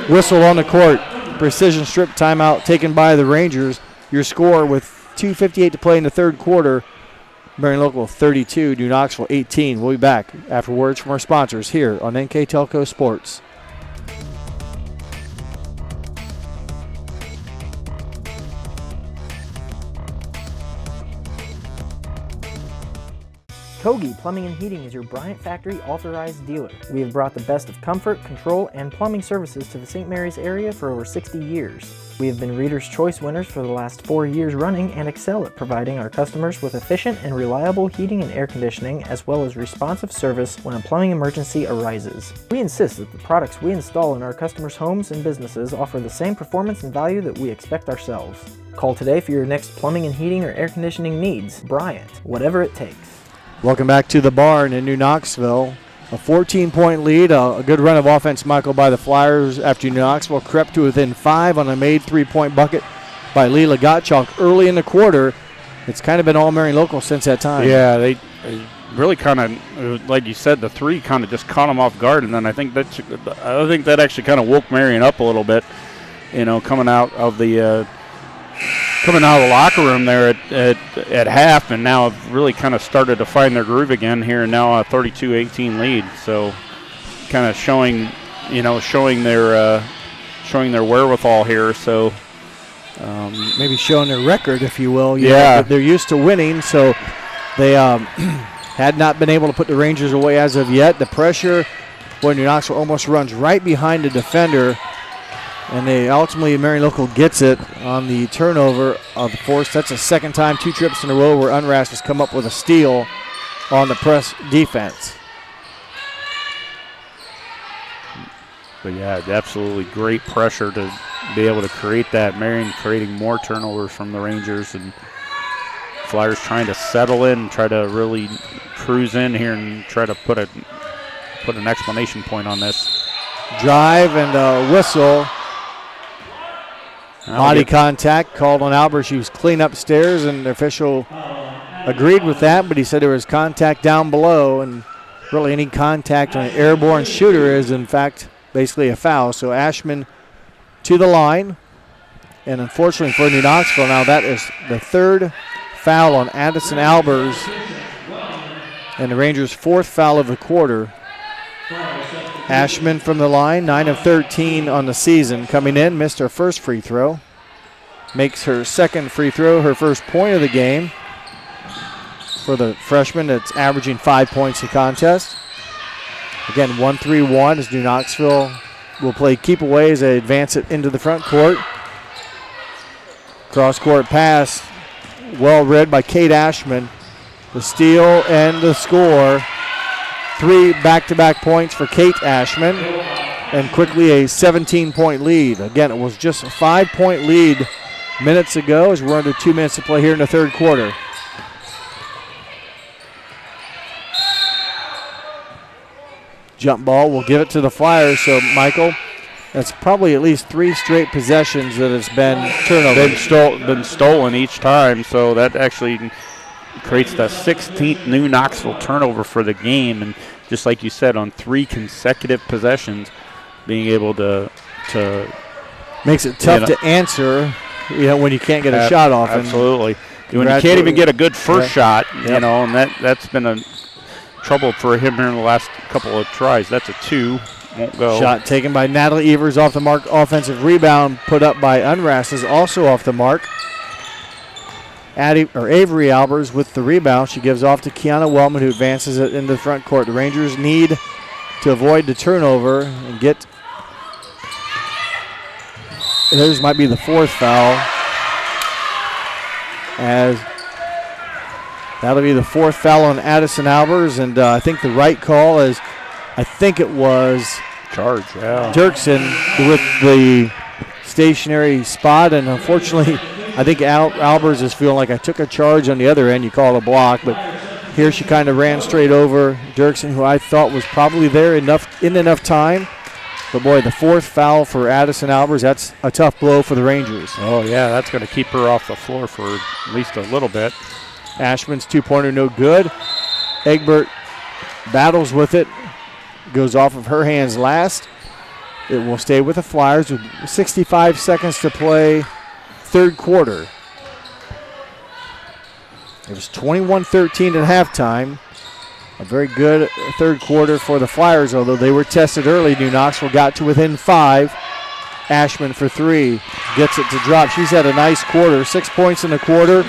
Whistle on the court. Precision strip timeout taken by the Rangers. Your score with 2:58 to play in the third quarter. Marion Local 32, New Knoxville 18. We'll be back after words from our sponsors here on NK Telco Sports. Kogi Plumbing and Heating is your Bryant Factory authorized dealer. We have brought the best of comfort, control, and plumbing services to the St. Mary's area for over 60 years. We have been Reader's Choice winners for the last 4 years running and excel at providing our customers with efficient and reliable heating and air conditioning, as well as responsive service when a plumbing emergency arises. We insist that the products we install in our customers' homes and businesses offer the same performance and value that we expect ourselves. Call today for your next plumbing and heating or air conditioning needs. Bryant, whatever it takes. Welcome back to the barn in New Knoxville. A 14-point lead, a good run of offense, Michael, by the Flyers after New Knoxville crept to within 5 on a made three-point bucket by Leela Gottschalk early in the quarter. It's kind of been all Marion Local since that time. Yeah, they really kind of, like you said, the three kind of just caught them off guard, and then I think that actually kind of woke Marion up a little bit, coming out of the locker room there at half, and now have really kind of started to find their groove again here, and now a 32-18 lead. So kind of showing their wherewithal here. So maybe showing their record, if you will. Yeah. They're used to winning, so they had not been able to put the Rangers away as of yet. The pressure, boy, New Knoxville almost runs right behind the defender. And they ultimately, Marion Local gets it on the turnover of the force. That's the second time, 2 trips in a row, where Unrast has come up with a steal on the press defense. But yeah, absolutely great pressure to be able to create that. Marion creating more turnovers from the Rangers, and Flyers trying to settle in, try to really cruise in here and try to put an exclamation point on this. Drive and a whistle. Body contact called on Albert. She was clean upstairs, and the official agreed with that, but he said there was contact down below, and really any contact on an airborne shooter is, in fact, basically a foul. So Ashman to the line, and unfortunately for New Knoxville, now that is the third foul on Addison Albers, and the Rangers' 4th foul of the quarter. Ashman from the line, 9 of 13 on the season. Coming in, missed her first free throw. Makes her second free throw, her first point of the game. For the freshman, that's averaging 5 points a contest. Again, 1-3-1 as New Knoxville will play keep away as they advance it into the front court. Cross-court pass, well read by Kate Ashman. The steal and the score. 3 back-to-back points for Kate Ashman, and quickly a 17-point lead. Again, it was just a 5-point lead minutes ago as we're under 2 minutes to play here in the third quarter. Jump ball will give it to the Flyers. So, Michael, that's probably at least 3 straight possessions that it's been turnovers. Been stolen each time, so that actually creates the 16th New Knoxville turnover for the game, and just like you said, on 3 consecutive possessions, being able to makes it tough to answer, when you can't get a shot off. Absolutely, when you can't even get a good first shot, and that's been a trouble for him here in the last couple of tries. That's a 2, won't go. Shot taken by Natalie Evers off the mark. Offensive rebound put up by Unrast is also off the mark. Avery Albers with the rebound. She gives off to Kiana Wellman, who advances it into the front court. The Rangers need to avoid the turnover and get. Theirs might be the 4th foul, as that'll be the 4th foul on Addison Albers, and I think the right call is, I think it was charge. Yeah, Dirksen with the stationary spot, and unfortunately, I think Albers is feeling like I took a charge on the other end. You call it a block, but here she kind of ran straight over Dirksen, who I thought was probably there in enough time. But, boy, the fourth foul for Addison Albers, that's a tough blow for the Rangers. Oh, yeah, that's going to keep her off the floor for at least a little bit. Ashman's two-pointer no good. Egbert battles with it. Goes off of her hands last. It will stay with the Flyers with 65 seconds to play third quarter. It was 21-13 at halftime. A very good third quarter for the Flyers, although they were tested early. New Knoxville got to within 5. Ashman for 3. Gets it to drop. She's had a nice quarter. 6 points in the quarter.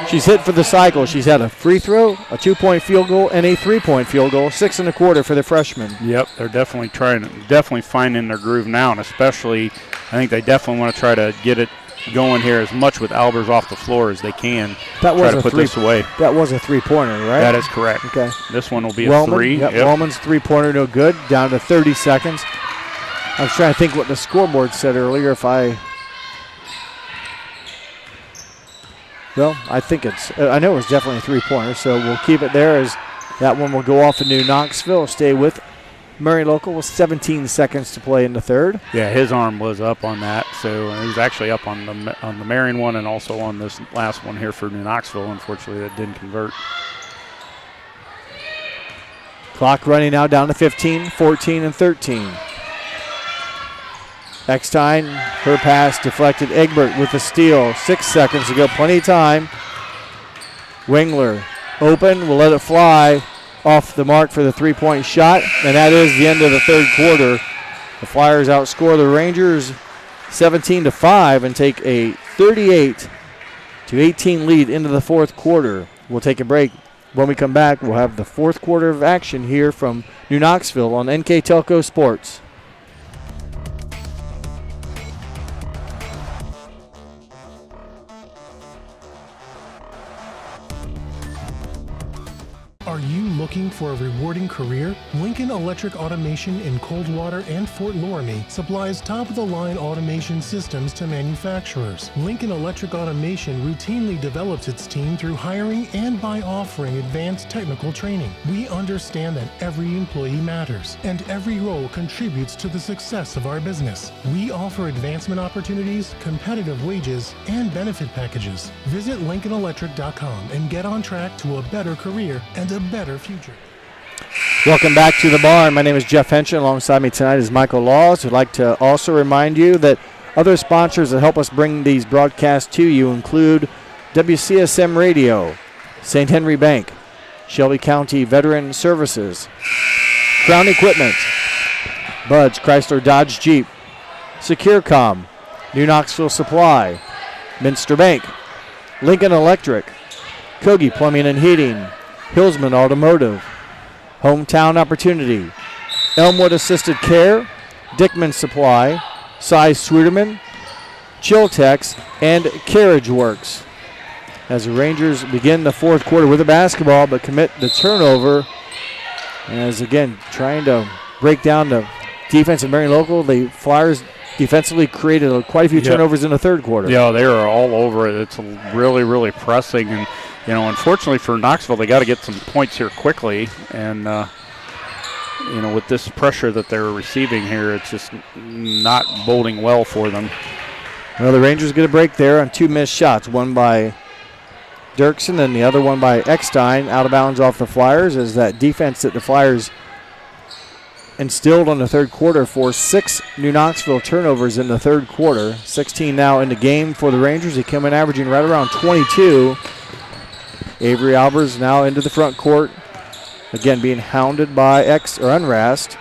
She's hit for the cycle. She's had a free throw, a 2-point field goal, and a 3-point field goal. 6 in the quarter for the freshman. Yep, they're definitely finding their groove now, and especially I think they definitely want to try to get it going here as much with Albers off the floor as they can. That was try to put this away. That was a three-pointer, right? That is correct. Okay. This one will be Wellman, a 3. Yep. Wellman's three-pointer no good. Down to 30 seconds. I was trying to think what the scoreboard said earlier. Well, I think I know it was definitely a three-pointer, so we'll keep it there as that one will go off in New Knoxville. Stay with Marion Local with 17 seconds to play in the third. Yeah, his arm was up on that, so he was actually up on the Marion one and also on this last one here for New Knoxville. Unfortunately, that didn't convert. Clock running now down to 15, 14, and 13. Eckstein, her pass deflected. Egbert with the steal. 6 seconds to go. Plenty of time. Wingler open. Will let it fly off the mark for the three-point shot. And that is the end of the third quarter. The Flyers outscore the Rangers 17-5 and take a 38-18 lead into the fourth quarter. We'll take a break. When we come back, we'll have the fourth quarter of action here from New Knoxville on NK Telco Sports. Are you looking for a rewarding career? Lincoln Electric Automation in Coldwater and Fort Loramie supplies top-of-the-line automation systems to manufacturers. Lincoln Electric Automation routinely develops its team through hiring and by offering advanced technical training. We understand that every employee matters, and every role contributes to the success of our business. We offer advancement opportunities, competitive wages, and benefit packages. Visit LincolnElectric.com and get on track to a better career and a better future. Welcome back to the barn. My name is Jeff Henschen. Alongside me tonight is Michael Laws. We'd like to also remind you that other sponsors that help us bring these broadcasts to you include WCSM Radio, St. Henry Bank, Shelby County Veteran Services, Crown Equipment, Bud's Chrysler Dodge Jeep, SecureCom, New Knoxville Supply, Minster Bank, Lincoln Electric, Kogi Plumbing and Heating, Hillsman Automotive, Hometown Opportunity, Elmwood Assisted Care, Dickman Supply, Cy Sweeterman, Chiltex, and Carriage Works. As the Rangers begin the fourth quarter with the basketball but commit the turnover, as again trying to break down the defense of Marion Local, the Flyers defensively created quite a few turnovers in the third quarter. Yeah, they are all over it. It's really, really pressing. And, you know, unfortunately for Knoxville, they got to get some points here quickly. And, you know, with this pressure that they're receiving here, it's just not boding well for them. Well, the Rangers get a break there on 2 missed shots, one by Dirksen and the other one by Eckstein, out of bounds off the Flyers, as that defense that the Flyers instilled on the third quarter for 6 New Knoxville turnovers in the third quarter. 16 now in the game for the Rangers. They come in averaging right around 22. Avery Albers now into the front court. Again, being hounded by Unrast.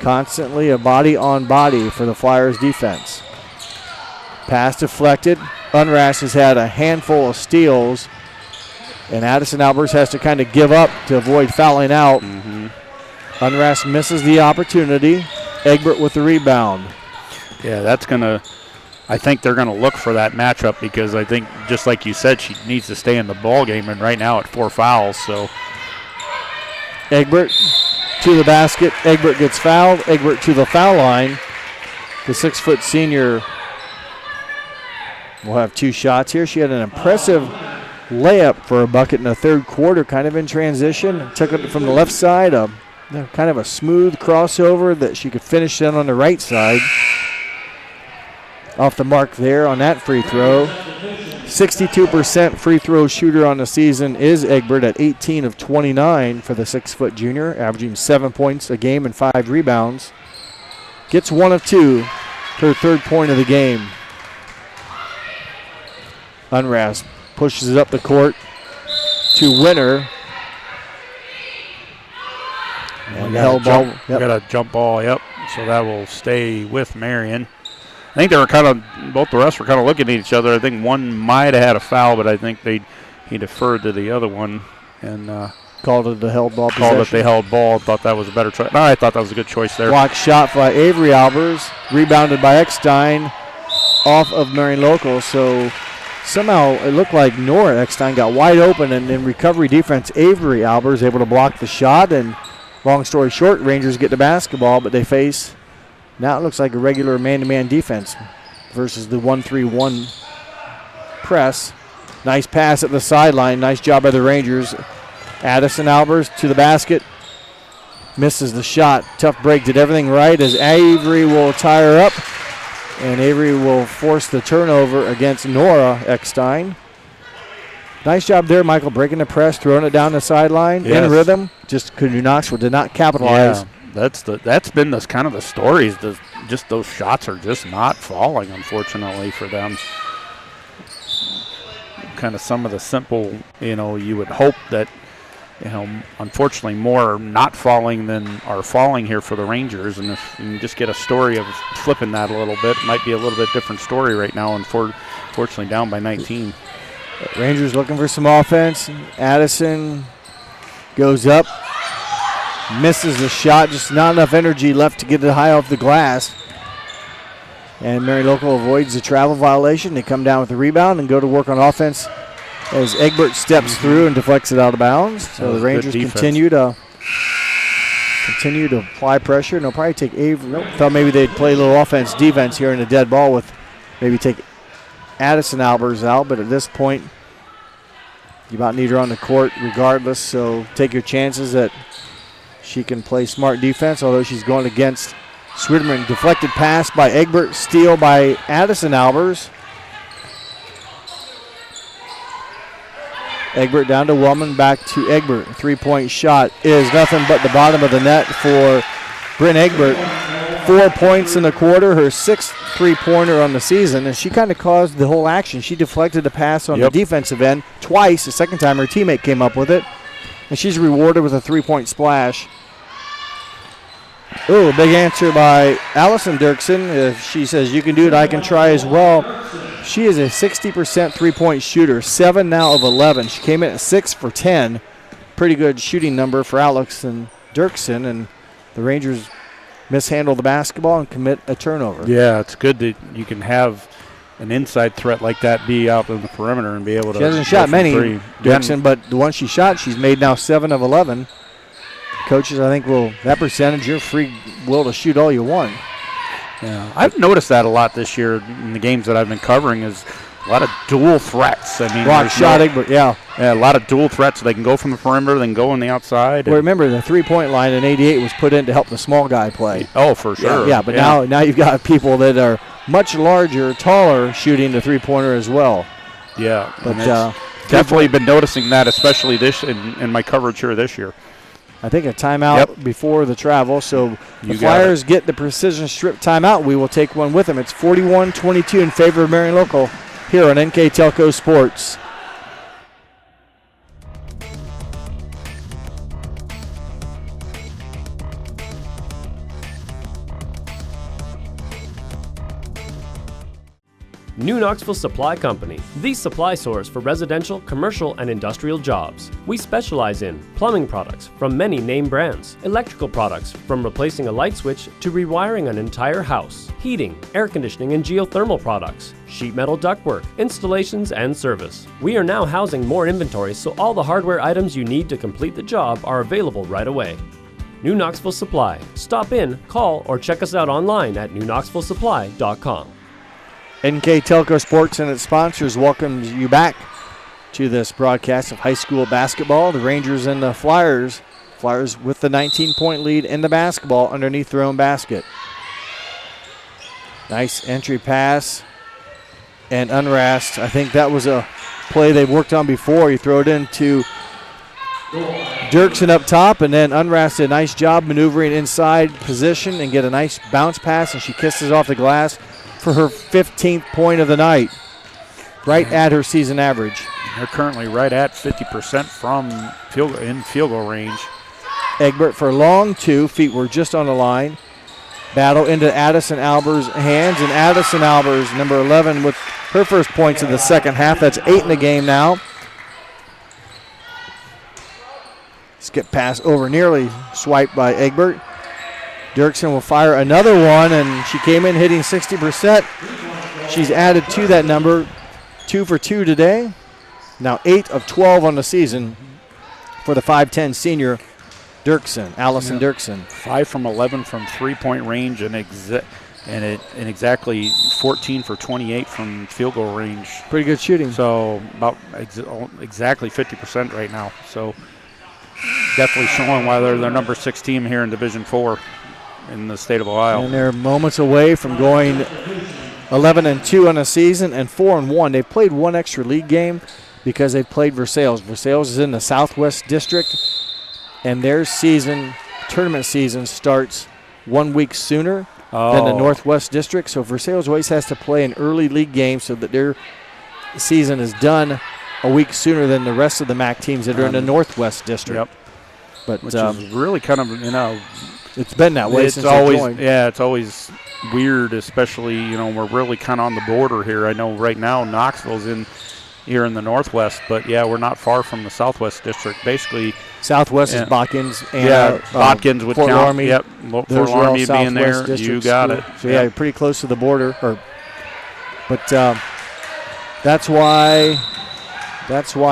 Constantly a body on body for the Flyers defense. Pass deflected. Unrast has had a handful of steals, and Addison Albers has to kind of give up to avoid fouling out. Unrast misses the opportunity. Egbert with the rebound. Yeah, that's going to – I think they're going to look for that matchup because I think, just like you said, she needs to stay in the ball game, and right now at 4 fouls. So Egbert to the basket. Egbert gets fouled. Egbert to the foul line. The 6-foot senior will have 2 shots here. She had an impressive layup for a bucket in the third quarter, kind of in transition. Took it from the left side. kind of a smooth crossover that she could finish in on the right side. Off the mark there on that free throw. 62% free throw shooter on the season is Egbert at 18 of 29 for the 6-foot junior, averaging 7 points a game and 5 rebounds. Gets 1 of 2, her third point of the game. Unras pushes it up the court to Winter. And we got a jump ball, yep. So that will stay with Marion. I think they were both the refs were kind of looking at each other. I think one might have had a foul, but I think he deferred to the other one and called it the held ball. Called it the held ball. Thought that was a better choice. No, I thought that was a good choice there. Block shot by Avery Albers, rebounded by Eckstein off of Marion Local. So somehow it looked like Nora Eckstein got wide open, and in recovery defense, Avery Albers able to block the shot. And long story short, Rangers get the basketball, but they face. Now it looks like a regular man-to-man defense versus the 1-3-1 press. Nice pass at the sideline. Nice job by the Rangers. Addison Albers to the basket. Misses the shot. Tough break. Did everything right as Avery will tie her up. And Avery will force the turnover against Nora Eckstein. Nice job there, Michael, breaking the press, throwing it down the sideline in rhythm. Just Knoxville did not capitalize. Yeah. That's been this kind of the stories. Just those shots are just not falling, unfortunately, for them. Kind of some of the simple, you would hope that, unfortunately more are not falling than are falling here for the Rangers. And if you can just get a story of flipping that a little bit, it might be a little bit different story right now, unfortunately down by 19. Rangers looking for some offense. Addison goes up. Misses the shot, just not enough energy left to get it high off the glass. And Marion Local avoids the travel violation. They come down with the rebound and go to work on offense as Egbert steps through and deflects it out of bounds. So the Rangers continue to apply pressure. And they'll probably take Avery. Thought maybe they'd play a little offense defense here in the dead ball with maybe take Addison Albers out. But at this point, you about need her on the court regardless. So take your chances that she can play smart defense, although she's going against Swidman. Deflected pass by Egbert, steal by Addison Albers. Egbert down to Wellman, back to Egbert. Three-point shot is nothing but the bottom of the net for Bryn Egbert. 4 points in the quarter, her sixth three-pointer on the season, and she kind of caused the whole action. She deflected the pass on the defensive end twice. The second time her teammate came up with it, and she's rewarded with a three-point splash. Oh, big answer by Allison Dirksen. If she says you can do it, I can try as well. She is a 60% three-point shooter, 7 now of 11. She came in at 6 for 10. Pretty good shooting number for Allison Dirksen, and the Rangers mishandle the basketball and commit a turnover. Yeah, it's good that you can have an inside threat like that be out on the perimeter and be able to. She hasn't shot many, Dirksen, but the one she shot, she's made now 7 of 11. Coaches, I think, that percentage, you're free will to shoot all you want. Yeah, I've noticed that a lot this year in the games that I've been covering is a lot of dual threats. I mean, block shot, yeah, a lot of dual threats. So they can go from the perimeter, then go on the outside. Well, remember, the three-point line in 88 was put in to help the small guy play. Oh, for sure. Yeah, but now you've got people that are much larger, taller, shooting the three-pointer as well. Yeah, but definitely been noticing that, especially in my coverage here this year. I think a timeout before the travel, so the Flyers get the precision strip timeout. We will take one with them. It's 41-22 in favor of Marion Local here on NK Telco Sports. New Knoxville Supply Company, the supply source for residential, commercial, and industrial jobs. We specialize in plumbing products from many name brands, electrical products from replacing a light switch to rewiring an entire house, heating, air conditioning, and geothermal products, sheet metal ductwork, installations, and service. We are now housing more inventory, so all the hardware items you need to complete the job are available right away. New Knoxville Supply. Stop in, call, or check us out online at newknoxvillesupply.com. NK Telco Sports and its sponsors welcomes you back to this broadcast of high school basketball. The Rangers and the Flyers Flyers with the 19-point lead in the basketball underneath their own basket. Nice entry pass and Unrast. I think that was a play they've worked on before. You throw it into Dirksen up top, and then Unrast did a nice job maneuvering inside position and get a nice bounce pass, and she kisses off the glass for her 15th point of the night, right at her season average. They're currently right at 50% from field goal range. Egbert for a long two. Feet were just on the line. Battle into Addison Albers' hands, and Addison Albers, number 11, with her first points of the second half. That's 8 in the game now. Skip pass over, nearly swiped by Egbert. Dirksen will fire another one, and she came in hitting 60%. She's added to that number, 2 for 2 today. Now 8 of 12 on the season for the 5'10 senior Dirksen, Allison Dirksen. 5 from 11 from three-point range and exactly 14 for 28 from field goal range. Pretty good shooting. So about exactly 50% right now. So definitely showing why they're their number 6 team here in Division 4 in the state of Ohio. And they're moments away from going 11-2 on the season and 4-1. They played one extra league game because they played Versailles. Versailles is in the Southwest District, and their tournament season starts 1 week sooner than the Northwest District. So Versailles always has to play an early league game so that their season is done a week sooner than the rest of the MAC teams that are in the Northwest District. Yep. But which is really kind of, it's been that way since they joined. Yeah, it's always weird, especially, we're really kind of on the border here. I know right now Knoxville's here in the Northwest, but yeah, we're not far from the Southwest District. Basically, Southwest is Botkins and Botkins would Fort count. Laramie. Yep, Fort Laramie being there, you got it. So yeah, you're pretty close to the border. But that's why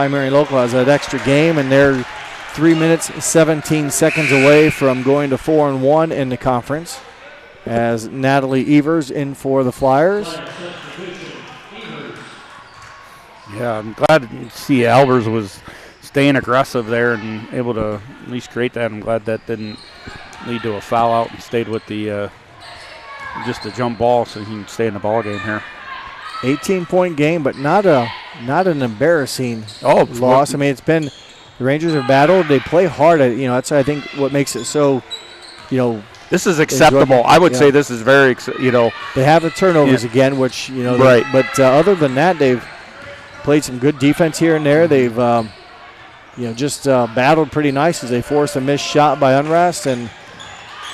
Marion Local has that extra game, and they're 3 minutes 17 seconds away from going to 4-1 in the conference. As Natalie Evers in for the Flyers. Yeah, I'm glad to see Albers was staying aggressive there and able to at least create that. I'm glad that didn't lead to a foul out and stayed with the just a jump ball so he can stay in the ball game here. 18-point game, but not an embarrassing loss. I mean, it's been the Rangers have battled. They play hard. That's I think what makes it so. This is acceptable. I would say this is very. They have the turnovers again, which right. But other than that, they've played some good defense here and there. They've just battled pretty nice as they forced a missed shot by Unrast and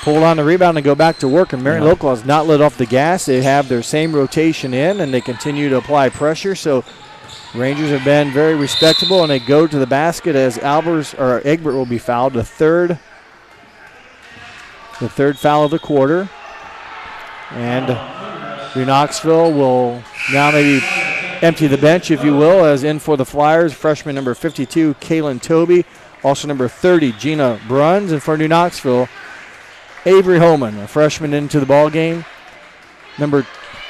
pulled on the rebound and go back to work. And Marion Local has not let off the gas. They have their same rotation in, and they continue to apply pressure. So Rangers have been very respectable, and they go to the basket as Egbert will be fouled. The third foul of the quarter. And Knoxville will now maybe empty the bench, if you will, as in for the Flyers, freshman number 52, Kaylin Toby. Also number 30, Gina Bruns. And for New Knoxville, Avery Holman, a freshman into the ball game. Number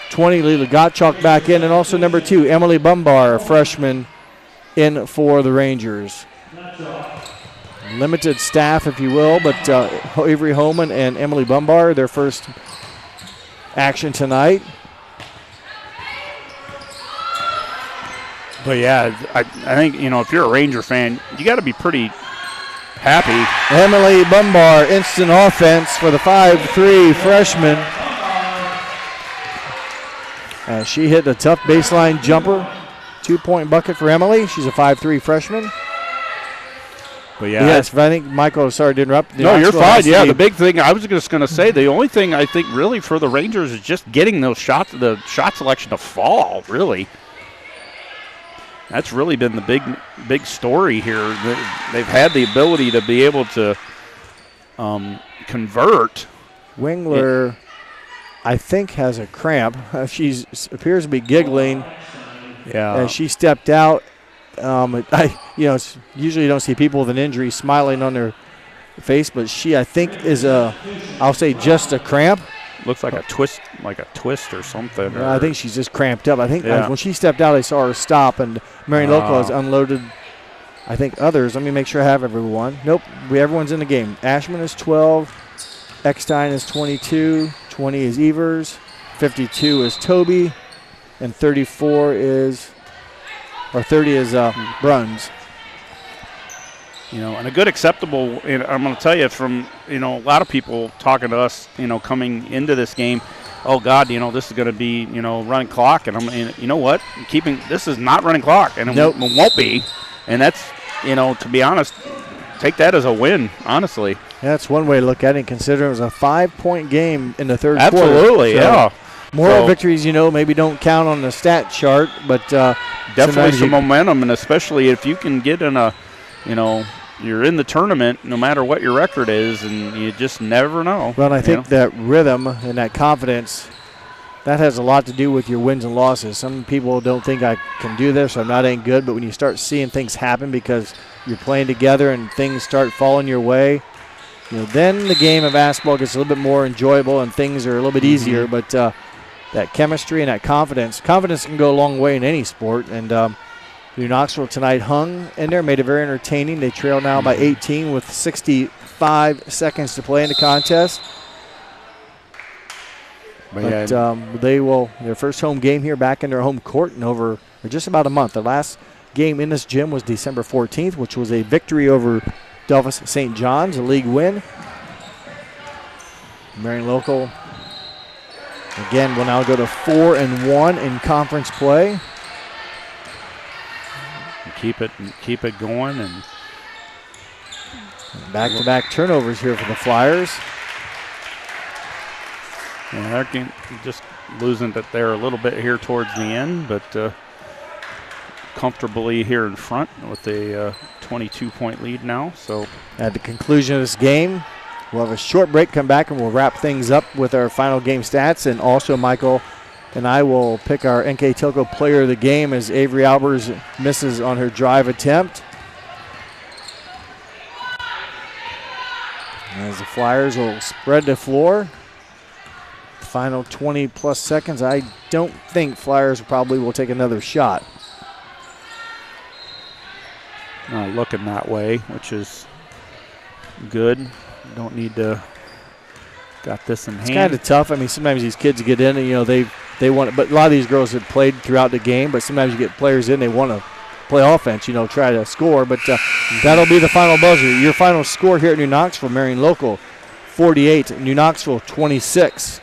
20, Leila Gottschalk back in. And also number 2, Emily Bumbar, a freshman in for the Rangers. Limited staff, if you will, but Avery Holman and Emily Bumbar, their first action tonight. But yeah, I think, if you're a Ranger fan, you got to be pretty happy. Emily Bumbar, instant offense for the 5'3 freshman. She hit a tough baseline jumper. 2-point bucket for Emily. She's a 5'3 freshman. But yeah, yes, I think Michael, sorry to interrupt. No, you're fine. Yeah, the big thing, I was just going to say, the only thing I think really for the Rangers is just getting those shots, the shot selection to fall, really. That's really been the big story here. They've had the ability to be able to convert. Wingler, I think, has a cramp. She appears to be giggling. Yeah. As she stepped out. Usually you don't see people with an injury smiling on their face, but she, I think, is I'll say just a cramp. Looks like a twist or something. I think she's just cramped up. I think when she stepped out, I saw her stop, and Marion Local has unloaded I think others. Let me make sure I have everyone. Nope, everyone's in the game. Ashman is 12. Eckstein is 22. 20 is Evers. 52 is Toby. And 30 is Bruns. And a good acceptable, I'm going to tell you from, a lot of people talking to us, coming into this game, oh, God, this is going to be, running clock. And you know what? This is not running clock. And it won't be. And that's, to be honest, take that as a win, honestly. Yeah, that's one way to look at it, considering it was a 5-point game in the third quarter. Absolutely, yeah. Moral victories, maybe don't count on the stat chart, but definitely some momentum, and especially if you can get in you're in the tournament no matter what your record is, and you just never know. Well, and I think that rhythm and that confidence, that has a lot to do with your wins and losses. Some people don't think I can do this, I'm not any good, but when you start seeing things happen because you're playing together and things start falling your way, then the game of basketball gets a little bit more enjoyable and things are a little bit easier, but that chemistry and that confidence can go a long way in any sport, and New Knoxville tonight hung in there, made it very entertaining. They trail now by 18 with 65 seconds to play in the contest. But their first home game here back in their home court in over just about a month. The last game in this gym was December 14th, which was a victory over Delphus St. John's, a league win. Marion Local, again, will now go to 4-1 in conference play. Keep it going, and back-to-back turnovers here for the Flyers. Yeah, they're just losing it there a little bit here towards the end, but comfortably here in front with a 22-point lead now. So at the conclusion of this game, we'll have a short break, come back, and we'll wrap things up with our final game stats, and also Michael and I will pick our NK Telco player of the game as Avery Albers misses on her drive attempt. As the Flyers will spread the floor. Final 20-plus seconds. I don't think Flyers probably will take another shot. Not looking that way, which is good. Don't need to got this in hand. It's kind of tough. I mean, sometimes these kids get in and, they want it, but a lot of these girls have played throughout the game, but sometimes you get players in, they want to play offense, try to score, but that'll be the final buzzer. Your final score here at New Knoxville, Marion Local 48, New Knoxville 26.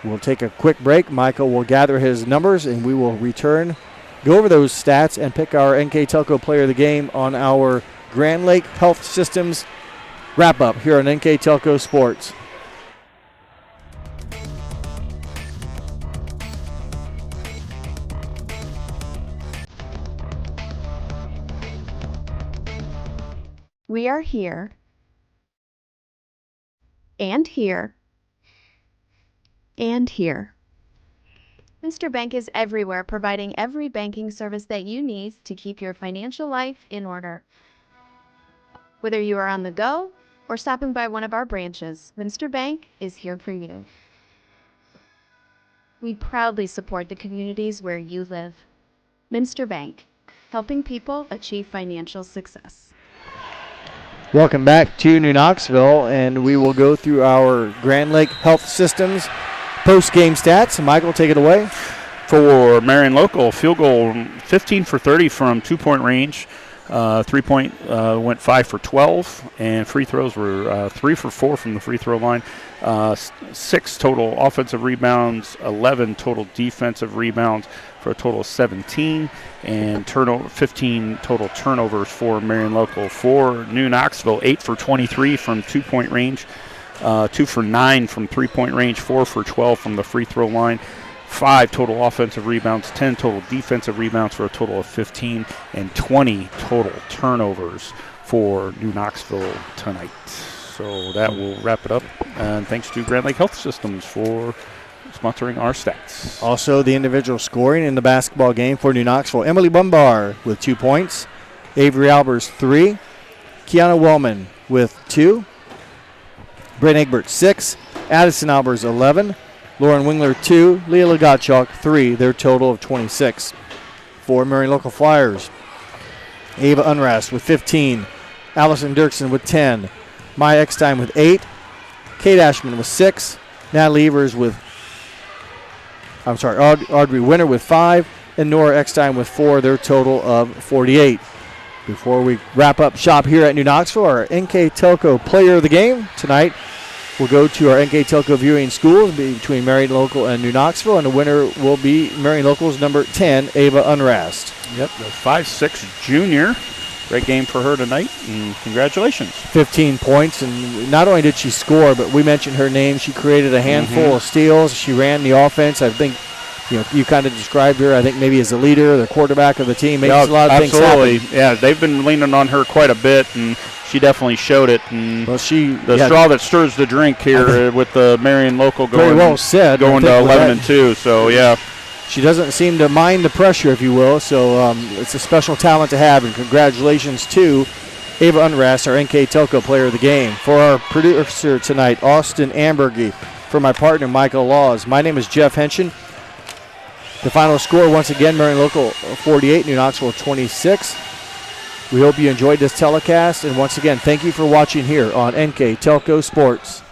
We'll take a quick break. Michael will gather his numbers, and we will return, go over those stats, and pick our NK Telco player of the game on our Grand Lake Health Systems wrap-up here on NK Telco Sports. We are here, and here, and here. Mr. Bank is everywhere, providing every banking service that you need to keep your financial life in order. Whether you are on the go or stopping by one of our branches, Mr. Bank is here for you. We proudly support the communities where you live. Minster Bank, helping people achieve financial success. Welcome back to New Knoxville, and we will go through our Grand Lake Health Systems post-game stats. Michael, take it away. For Marion Local, field goal 15 for 30 from two-point range. 3-point went 5 for 12, and free throws were 3 for 4 from the free throw line. 6 total offensive rebounds, 11 total defensive rebounds for a total of 17, and 15 total turnovers for Marion Local. For New Knoxville, 8 for 23 from two-point range, 2 for 9 from three-point range, 4 for 12 from the free throw line. 5 total offensive rebounds, 10 total defensive rebounds for a total of 15, and 20 total turnovers for New Knoxville tonight. So that will wrap it up. And thanks to Grand Lake Health Systems for sponsoring our stats. Also, the individual scoring in the basketball game for New Knoxville. Emily Bumbar with 2 points. Avery Albers, 3. Kiana Wellman with 2. Brent Egbert, 6. Addison Albers, 11. Lauren Wingler, 2. Leah Legotchuk, 3. Their total of 26. For Marion Local Flyers, Ava Unrast with 15. Allison Dirksen with 10. Maya Eckstein with 8. Kate Ashman with 6. Natalie Evers with, Audrey Winter with 5. And Nora Eckstein with 4, their total of 48. Before we wrap up shop here at New Knoxville, our NK Telco player of the game tonight will go to our NK Telco viewing schools between Marion Local and New Knoxville, and the winner will be Marion Local's number 10, Ava Unrast. Yep, the 5'6" junior. Great game for her tonight, and congratulations. 15 points, and not only did she score, but we mentioned her name. She created a handful of steals. She ran the offense. I think you kind of described her, I think, maybe as a leader, the quarterback of the team. Makes a lot of things happen. Yeah, they've been leaning on her quite a bit, and she definitely showed it. And the straw that stirs the drink here with the Marion Local going, very well said, going to 11-2. So, yeah. She doesn't seem to mind the pressure, if you will, so it's a special talent to have, and congratulations to Ava Unrast, our NK Telco player of the game. For our producer tonight, Austin Ambergy. For my partner, Michael Laws. My name is Jeff Henshin. The final score, once again, Marion Local 48, New Knoxville 26. We hope you enjoyed this telecast, and once again, thank you for watching here on NK Telco Sports.